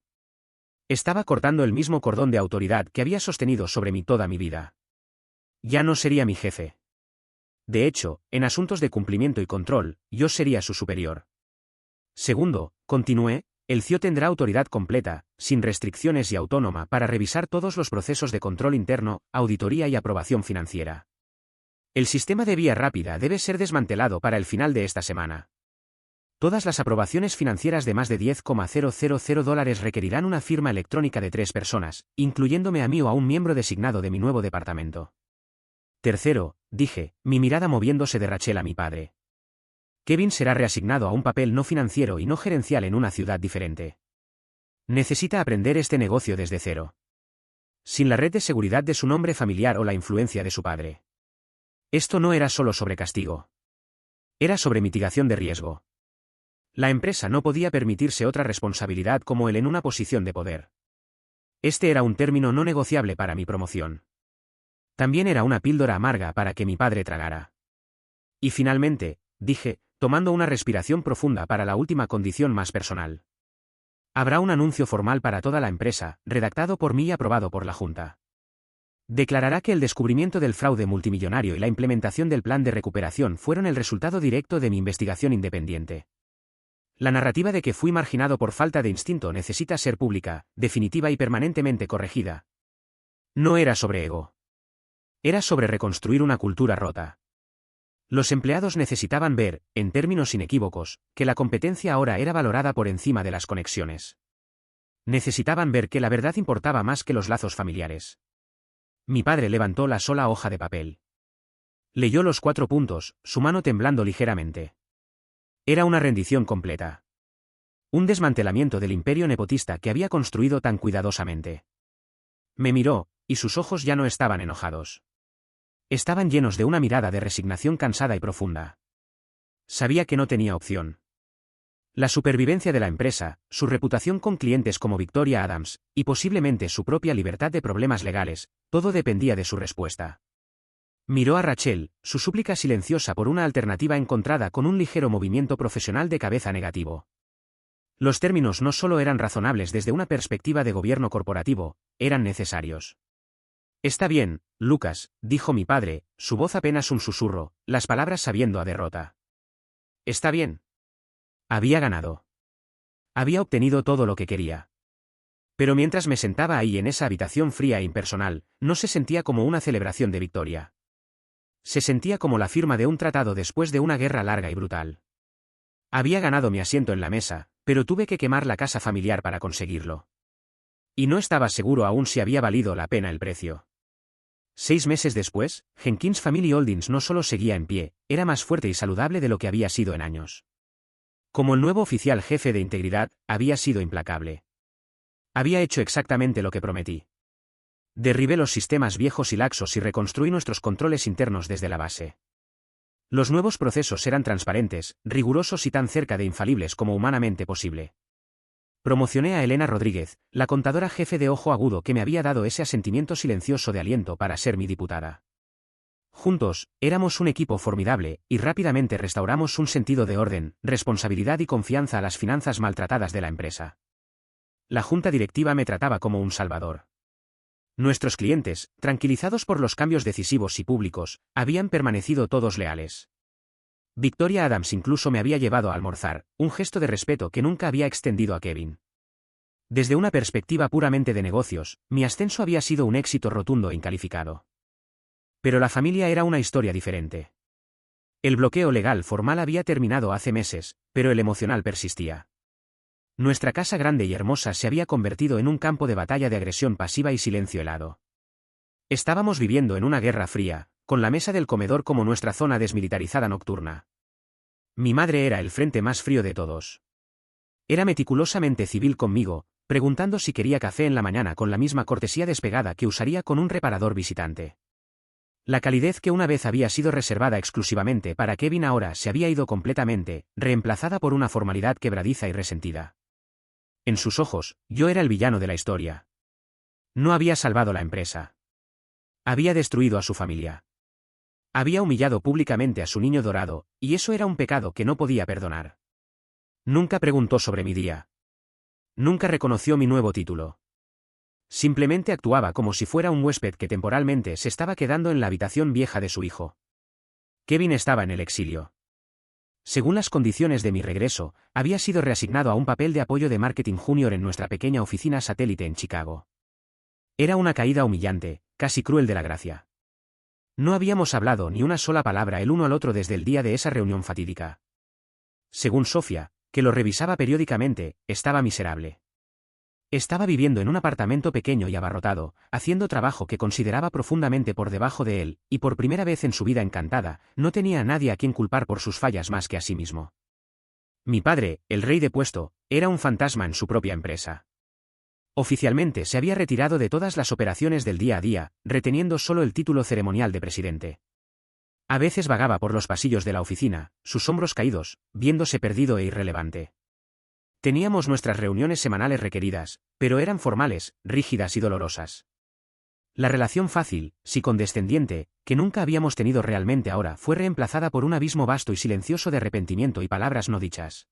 Estaba cortando el mismo cordón de autoridad que había sostenido sobre mí toda mi vida. Ya no sería mi jefe. De hecho, en asuntos de cumplimiento y control, yo sería su superior. Segundo, continué, el CEO tendrá autoridad completa, sin restricciones y autónoma para revisar todos los procesos de control interno, auditoría y aprobación financiera. El sistema de vía rápida debe ser desmantelado para el final de esta semana. Todas las aprobaciones financieras de más de $10,000 requerirán una firma electrónica de 3 personas, incluyéndome a mí o a un miembro designado de mi nuevo departamento. Tercero, dije, mi mirada moviéndose de Rachel a mi padre. Kevin será reasignado a un papel no financiero y no gerencial en una ciudad diferente. Necesita aprender este negocio desde cero. Sin la red de seguridad de su nombre familiar o la influencia de su padre. Esto no era solo sobre castigo. Era sobre mitigación de riesgo. La empresa no podía permitirse otra responsabilidad como él en una posición de poder. Este era un término no negociable para mi promoción. También era una píldora amarga para que mi padre tragara. Y finalmente, dije, tomando una respiración profunda para la última condición más personal. Habrá un anuncio formal para toda la empresa, redactado por mí y aprobado por la Junta. Declarará que el descubrimiento del fraude multimillonario y la implementación del plan de recuperación fueron el resultado directo de mi investigación independiente. La narrativa de que fui marginado por falta de instinto necesita ser pública, definitiva y permanentemente corregida. No era sobre ego. Era sobre reconstruir una cultura rota. Los empleados necesitaban ver, en términos inequívocos, que la competencia ahora era valorada por encima de las conexiones. Necesitaban ver que la verdad importaba más que los lazos familiares. Mi padre levantó la sola hoja de papel. Leyó los 4 puntos, su mano temblando ligeramente. Era una rendición completa. Un desmantelamiento del imperio nepotista que había construido tan cuidadosamente. Me miró, y sus ojos ya no estaban enojados. Estaban llenos de una mirada de resignación cansada y profunda. Sabía que no tenía opción. La supervivencia de la empresa, su reputación con clientes como Victoria Adams, y posiblemente su propia libertad de problemas legales, todo dependía de su respuesta. Miró a Rachel, su súplica silenciosa por una alternativa encontrada con un ligero movimiento profesional de cabeza negativo. Los términos no solo eran razonables desde una perspectiva de gobierno corporativo, eran necesarios. Está bien, Lucas, dijo mi padre, su voz apenas un susurro, las palabras sabiendo a derrota. Está bien. Había ganado. Había obtenido todo lo que quería. Pero mientras me sentaba ahí en esa habitación fría e impersonal, no se sentía como una celebración de victoria. Se sentía como la firma de un tratado después de una guerra larga y brutal. Había ganado mi asiento en la mesa, pero tuve que quemar la casa familiar para conseguirlo. Y no estaba seguro aún si había valido la pena el precio. 6 meses después, Jenkins Family Holdings no solo seguía en pie, era más fuerte y saludable de lo que había sido en años. Como el nuevo oficial jefe de integridad, había sido implacable. Había hecho exactamente lo que prometí. Derribé los sistemas viejos y laxos y reconstruí nuestros controles internos desde la base. Los nuevos procesos eran transparentes, rigurosos y tan cerca de infalibles como humanamente posible. Promocioné a Elena Rodríguez, la contadora jefe de ojo agudo que me había dado ese asentimiento silencioso de aliento para ser mi diputada. Juntos, éramos un equipo formidable, y rápidamente restauramos un sentido de orden, responsabilidad y confianza a las finanzas maltratadas de la empresa. La junta directiva me trataba como un salvador. Nuestros clientes, tranquilizados por los cambios decisivos y públicos, habían permanecido todos leales. Victoria Adams incluso me había llevado a almorzar, un gesto de respeto que nunca había extendido a Kevin. Desde una perspectiva puramente de negocios, mi ascenso había sido un éxito rotundo e incalificado. Pero la familia era una historia diferente. El bloqueo legal formal había terminado hace meses, pero el emocional persistía. Nuestra casa grande y hermosa se había convertido en un campo de batalla de agresión pasiva y silencio helado. Estábamos viviendo en una guerra fría, con la mesa del comedor como nuestra zona desmilitarizada nocturna. Mi madre era el frente más frío de todos. Era meticulosamente civil conmigo, preguntando si quería café en la mañana con la misma cortesía despegada que usaría con un reparador visitante. La calidez que una vez había sido reservada exclusivamente para Kevin ahora se había ido completamente, reemplazada por una formalidad quebradiza y resentida. En sus ojos, yo era el villano de la historia. No había salvado la empresa. Había destruido a su familia. Había humillado públicamente a su niño dorado, y eso era un pecado que no podía perdonar. Nunca preguntó sobre mi día. Nunca reconoció mi nuevo título. Simplemente actuaba como si fuera un huésped que temporalmente se estaba quedando en la habitación vieja de su hijo. Kevin estaba en el exilio. Según las condiciones de mi regreso, había sido reasignado a un papel de apoyo de marketing junior en nuestra pequeña oficina satélite en Chicago. Era una caída humillante, casi cruel de la gracia. No habíamos hablado ni una sola palabra el uno al otro desde el día de esa reunión fatídica. Según Sofía, que lo revisaba periódicamente, estaba miserable. Estaba viviendo en un apartamento pequeño y abarrotado, haciendo trabajo que consideraba profundamente por debajo de él, y por primera vez en su vida encantada, no tenía a nadie a quien culpar por sus fallas más que a sí mismo. Mi padre, el rey de puesto, era un fantasma en su propia empresa. Oficialmente se había retirado de todas las operaciones del día a día, reteniendo solo el título ceremonial de presidente. A veces vagaba por los pasillos de la oficina, sus hombros caídos, viéndose perdido e irrelevante. Teníamos nuestras reuniones semanales requeridas, pero eran formales, rígidas y dolorosas. La relación fácil, si condescendiente, que nunca habíamos tenido realmente ahora fue reemplazada por un abismo vasto y silencioso de arrepentimiento y palabras no dichas.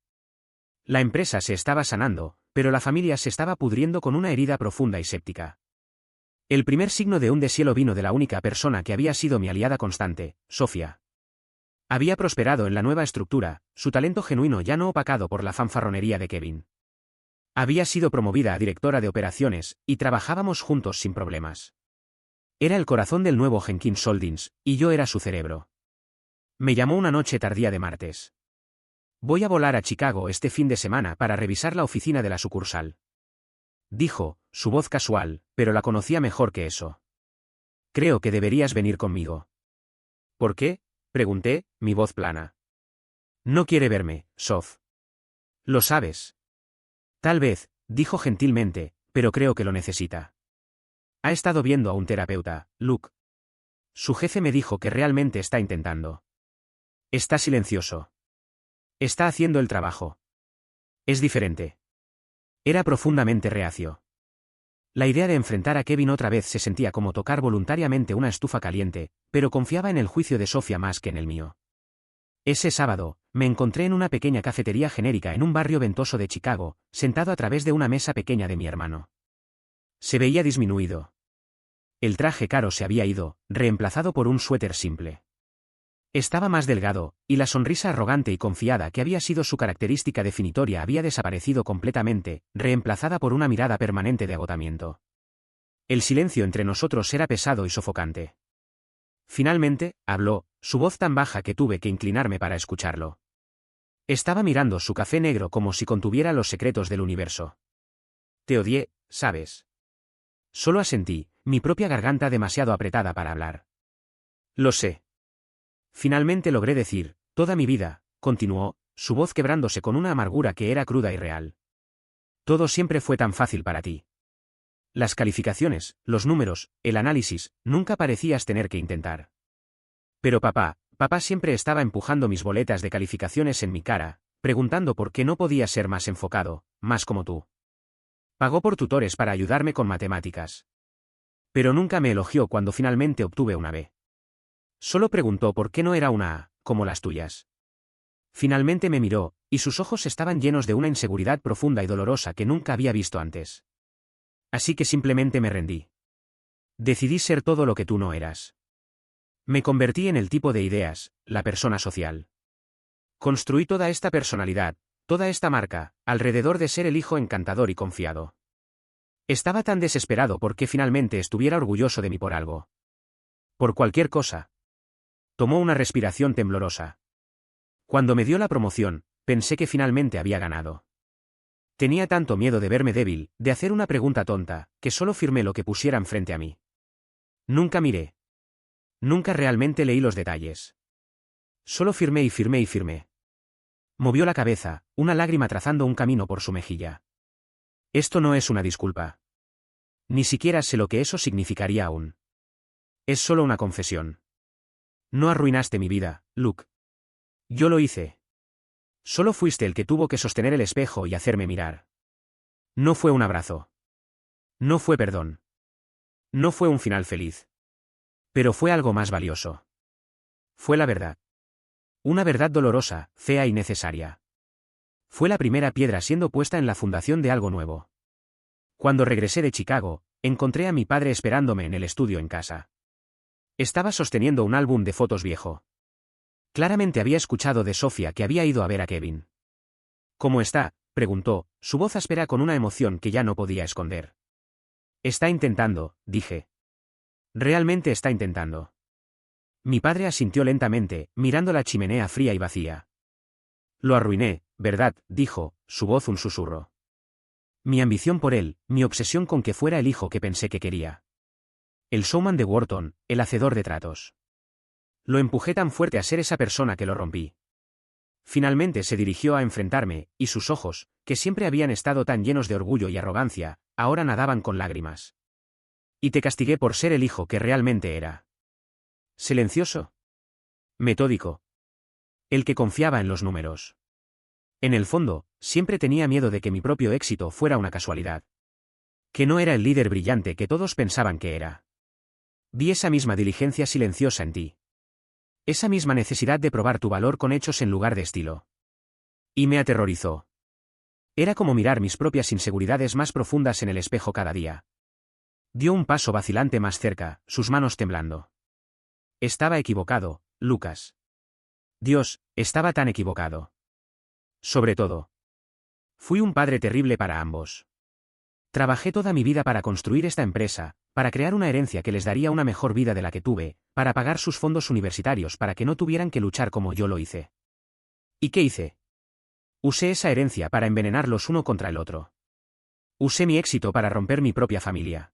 La empresa se estaba sanando, pero la familia se estaba pudriendo con una herida profunda y séptica. El primer signo de un deshielo vino de la única persona que había sido mi aliada constante, Sofía. Había prosperado en la nueva estructura, su talento genuino ya no opacado por la fanfarronería de Kevin. Había sido promovida a directora de operaciones, y trabajábamos juntos sin problemas. Era el corazón del nuevo Jenkins Holdings, y yo era su cerebro. Me llamó una noche tardía de martes. Voy a volar a Chicago este fin de semana para revisar la oficina de la sucursal. Dijo, su voz casual, pero la conocía mejor que eso. Creo que deberías venir conmigo. ¿Por qué? Pregunté, mi voz plana. No quiere verme, Sof. Lo sabes. Tal vez, dijo gentilmente, pero creo que lo necesita. Ha estado viendo a un terapeuta, Luke. Su jefe me dijo que realmente está intentando. Está silencioso. Está haciendo el trabajo. Es diferente. Era profundamente reacio. La idea de enfrentar a Kevin otra vez se sentía como tocar voluntariamente una estufa caliente, pero confiaba en el juicio de Sofía más que en el mío. Ese sábado, me encontré en una pequeña cafetería genérica en un barrio ventoso de Chicago, sentado a través de una mesa pequeña de mi hermano. Se veía disminuido. El traje caro se había ido, reemplazado por un suéter simple. Estaba más delgado, y la sonrisa arrogante y confiada que había sido su característica definitoria había desaparecido completamente, reemplazada por una mirada permanente de agotamiento. El silencio entre nosotros era pesado y sofocante. Finalmente, habló, su voz tan baja que tuve que inclinarme para escucharlo. Estaba mirando su café negro como si contuviera los secretos del universo. Te odié, ¿sabes? Solo asentí, mi propia garganta demasiado apretada para hablar. Lo sé. Finalmente logré decir, toda mi vida, continuó, su voz quebrándose con una amargura que era cruda y real. Todo siempre fue tan fácil para ti. Las calificaciones, los números, el análisis, nunca parecías tener que intentar. Pero papá siempre estaba empujando mis boletas de calificaciones en mi cara, preguntando por qué no podía ser más enfocado, más como tú. Pagó por tutores para ayudarme con matemáticas. Pero nunca me elogió cuando finalmente obtuve una B. Solo preguntó por qué no era una A, como las tuyas. Finalmente me miró, y sus ojos estaban llenos de una inseguridad profunda y dolorosa que nunca había visto antes. Así que simplemente me rendí. Decidí ser todo lo que tú no eras. Me convertí en el tipo de ideas, la persona social. Construí toda esta personalidad, toda esta marca, alrededor de ser el hijo encantador y confiado. Estaba tan desesperado porque finalmente estuviera orgulloso de mí por algo. Por cualquier cosa. Tomó una respiración temblorosa. Cuando me dio la promoción, pensé que finalmente había ganado. Tenía tanto miedo de verme débil, de hacer una pregunta tonta, que solo firmé lo que pusieran frente a mí. Nunca miré. Nunca realmente leí los detalles. Solo firmé y firmé y firmé. Movió la cabeza, una lágrima trazando un camino por su mejilla. Esto no es una disculpa. Ni siquiera sé lo que eso significaría aún. Es solo una confesión. No arruinaste mi vida, Luke. Yo lo hice. Solo fuiste el que tuvo que sostener el espejo y hacerme mirar. No fue un abrazo. No fue perdón. No fue un final feliz. Pero fue algo más valioso. Fue la verdad. Una verdad dolorosa, fea y necesaria. Fue la primera piedra siendo puesta en la fundación de algo nuevo. Cuando regresé de Chicago, encontré a mi padre esperándome en el estudio en casa. Estaba sosteniendo un álbum de fotos viejo. Claramente había escuchado de Sofía que había ido a ver a Kevin. ¿Cómo está?, preguntó, su voz áspera con una emoción que ya no podía esconder. Está intentando, dije. Realmente está intentando. Mi padre asintió lentamente, mirando la chimenea fría y vacía. Lo arruiné, ¿verdad?, dijo, su voz un susurro. Mi ambición por él, mi obsesión con que fuera el hijo que pensé que quería. El showman de Wharton, el hacedor de tratos. Lo empujé tan fuerte a ser esa persona que lo rompí. Finalmente se dirigió a enfrentarme, y sus ojos, que siempre habían estado tan llenos de orgullo y arrogancia, ahora nadaban con lágrimas. Y te castigué por ser el hijo que realmente era. Silencioso. Metódico. El que confiaba en los números. En el fondo, siempre tenía miedo de que mi propio éxito fuera una casualidad. Que no era el líder brillante que todos pensaban que era. Vi esa misma diligencia silenciosa en ti. Esa misma necesidad de probar tu valor con hechos en lugar de estilo. Y me aterrorizó. Era como mirar mis propias inseguridades más profundas en el espejo cada día. Dio un paso vacilante más cerca, sus manos temblando. Estaba equivocado, Lucas. Dios, estaba tan equivocado. Sobre todo. Fui un padre terrible para ambos. Trabajé toda mi vida para construir esta empresa, para crear una herencia que les daría una mejor vida de la que tuve, para pagar sus fondos universitarios para que no tuvieran que luchar como yo lo hice. ¿Y qué hice? Usé esa herencia para envenenarlos uno contra el otro. Usé mi éxito para romper mi propia familia.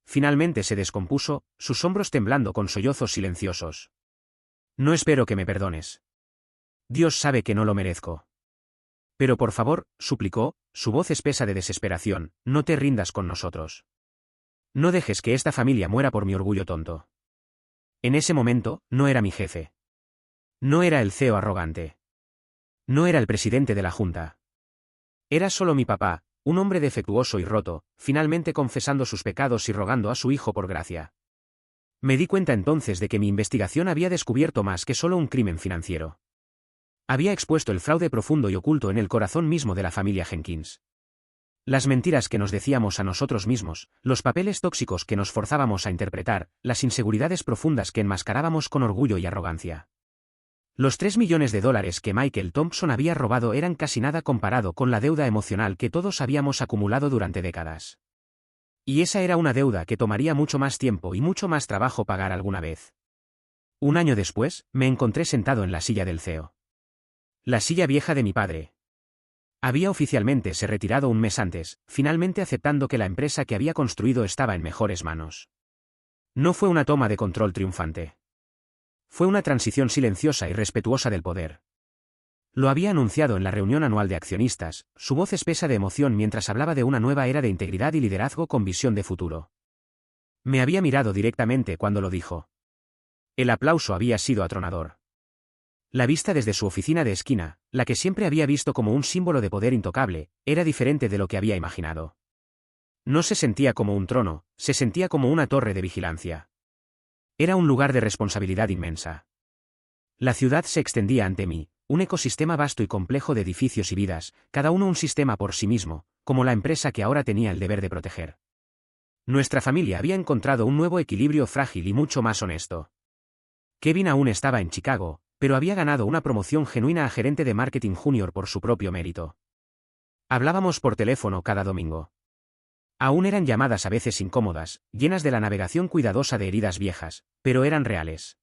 Finalmente se descompuso, sus hombros temblando con sollozos silenciosos. No espero que me perdones. Dios sabe que no lo merezco. Pero por favor, suplicó, su voz espesa de desesperación, no te rindas con nosotros. No dejes que esta familia muera por mi orgullo tonto. En ese momento, no era mi jefe. No era el CEO arrogante. No era el presidente de la junta. Era solo mi papá, un hombre defectuoso y roto, finalmente confesando sus pecados y rogando a su hijo por gracia. Me di cuenta entonces de que mi investigación había descubierto más que solo un crimen financiero. Había expuesto el fraude profundo y oculto en el corazón mismo de la familia Jenkins. Las mentiras que nos decíamos a nosotros mismos, los papeles tóxicos que nos forzábamos a interpretar, las inseguridades profundas que enmascarábamos con orgullo y arrogancia. Los $3 millones que Michael Thompson había robado eran casi nada comparado con la deuda emocional que todos habíamos acumulado durante décadas. Y esa era una deuda que tomaría mucho más tiempo y mucho más trabajo pagar alguna vez. Un año después, me encontré sentado en la silla del CEO. La silla vieja de mi padre. Había oficialmente se retirado un mes antes, finalmente aceptando que la empresa que había construido estaba en mejores manos. No fue una toma de control triunfante. Fue una transición silenciosa y respetuosa del poder. Lo había anunciado en la reunión anual de accionistas, su voz espesa de emoción mientras hablaba de una nueva era de integridad y liderazgo con visión de futuro. Me había mirado directamente cuando lo dijo. El aplauso había sido atronador. La vista desde su oficina de esquina, la que siempre había visto como un símbolo de poder intocable, era diferente de lo que había imaginado. No se sentía como un trono, se sentía como una torre de vigilancia. Era un lugar de responsabilidad inmensa. La ciudad se extendía ante mí, un ecosistema vasto y complejo de edificios y vidas, cada uno un sistema por sí mismo, como la empresa que ahora tenía el deber de proteger. Nuestra familia había encontrado un nuevo equilibrio frágil y mucho más honesto. Kevin aún estaba en Chicago, pero había ganado una promoción genuina a gerente de marketing junior por su propio mérito. Hablábamos por teléfono cada domingo. Aún eran llamadas a veces incómodas, llenas de la navegación cuidadosa de heridas viejas, pero eran reales.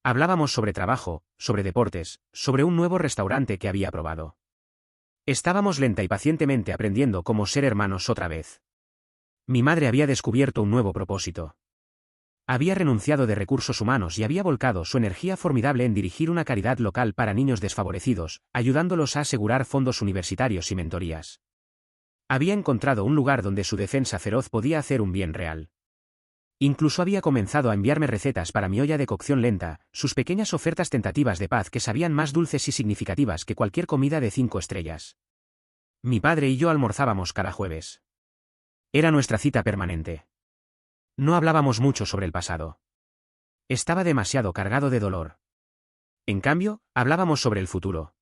Hablábamos sobre trabajo, sobre deportes, sobre un nuevo restaurante que había probado. Estábamos lenta y pacientemente aprendiendo cómo ser hermanos otra vez. Mi madre había descubierto un nuevo propósito. Había renunciado de recursos humanos y había volcado su energía formidable en dirigir una caridad local para niños desfavorecidos, ayudándolos a asegurar fondos universitarios y mentorías. Había encontrado un lugar donde su defensa feroz podía hacer un bien real. Incluso había comenzado a enviarme recetas para mi olla de cocción lenta, sus pequeñas ofertas tentativas de paz que sabían más dulces y significativas que cualquier comida de 5 estrellas. Mi padre y yo almorzábamos cada jueves. Era nuestra cita permanente. No hablábamos mucho sobre el pasado. Estaba demasiado cargado de dolor. En cambio, hablábamos sobre el futuro.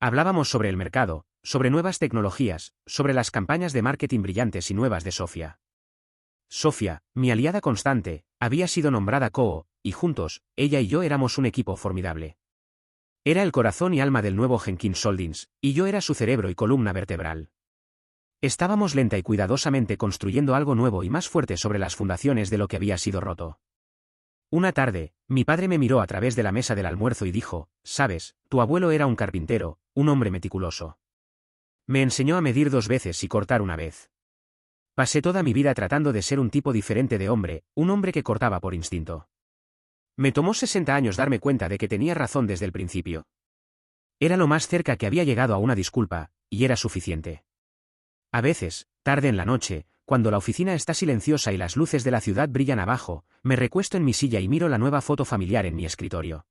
Hablábamos sobre el mercado, sobre nuevas tecnologías, sobre las campañas de marketing brillantes y nuevas de Sofía. Sofía, mi aliada constante, había sido nombrada CEO, y juntos, ella y yo éramos un equipo formidable. Era el corazón y alma del nuevo Jenkins Holdings, y yo era su cerebro y columna vertebral. Estábamos lenta y cuidadosamente construyendo algo nuevo y más fuerte sobre las fundaciones de lo que había sido roto. Una tarde, mi padre me miró a través de la mesa del almuerzo y dijo, «Sabes, tu abuelo era un carpintero, un hombre meticuloso». Me enseñó a medir 2 veces y cortar una vez. Pasé toda mi vida tratando de ser un tipo diferente de hombre, un hombre que cortaba por instinto. Me tomó 60 años darme cuenta de que tenía razón desde el principio. Era lo más cerca que había llegado a una disculpa, y era suficiente. A veces, tarde en la noche, cuando la oficina está silenciosa y las luces de la ciudad brillan abajo, me recuesto en mi silla y miro la nueva foto familiar en mi escritorio.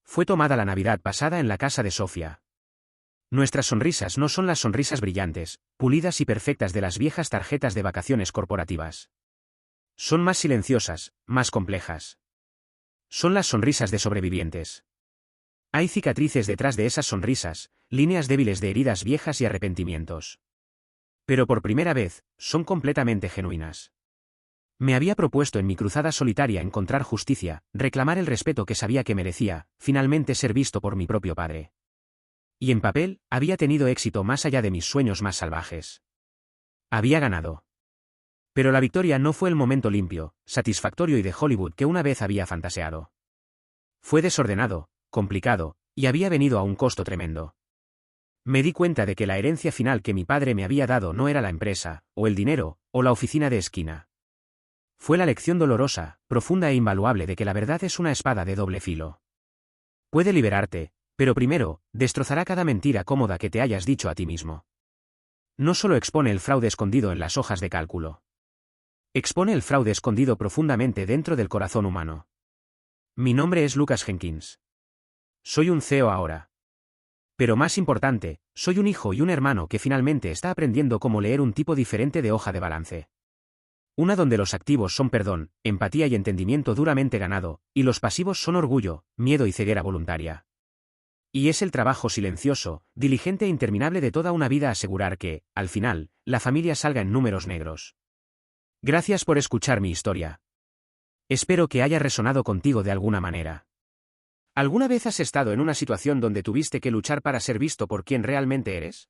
Fue tomada la Navidad pasada en la casa de Sofía. Nuestras sonrisas no son las sonrisas brillantes, pulidas y perfectas de las viejas tarjetas de vacaciones corporativas. Son más silenciosas, más complejas. Son las sonrisas de sobrevivientes. Hay cicatrices detrás de esas sonrisas, líneas débiles de heridas viejas y arrepentimientos. Pero por primera vez, son completamente genuinas. Me había propuesto en mi cruzada solitaria encontrar justicia, reclamar el respeto que sabía que merecía, finalmente ser visto por mi propio padre. Y en papel, había tenido éxito más allá de mis sueños más salvajes. Había ganado. Pero la victoria no fue el momento limpio, satisfactorio y de Hollywood que una vez había fantaseado. Fue desordenado, complicado, y había venido a un costo tremendo. Me di cuenta de que la herencia final que mi padre me había dado no era la empresa, o el dinero, o la oficina de esquina. Fue la lección dolorosa, profunda e invaluable de que la verdad es una espada de doble filo. Puede liberarte, pero primero, destrozará cada mentira cómoda que te hayas dicho a ti mismo. No solo expone el fraude escondido en las hojas de cálculo. Expone el fraude escondido profundamente dentro del corazón humano. Mi nombre es Lucas Jenkins. Soy un CEO ahora. Pero más importante, soy un hijo y un hermano que finalmente está aprendiendo cómo leer un tipo diferente de hoja de balance. Una donde los activos son perdón, empatía y entendimiento duramente ganado, y los pasivos son orgullo, miedo y ceguera voluntaria. Y es el trabajo silencioso, diligente e interminable de toda una vida asegurar que, al final, la familia salga en números negros. Gracias por escuchar mi historia. Espero que haya resonado contigo de alguna manera. ¿Alguna vez has estado en una situación donde tuviste que luchar para ser visto por quien realmente eres?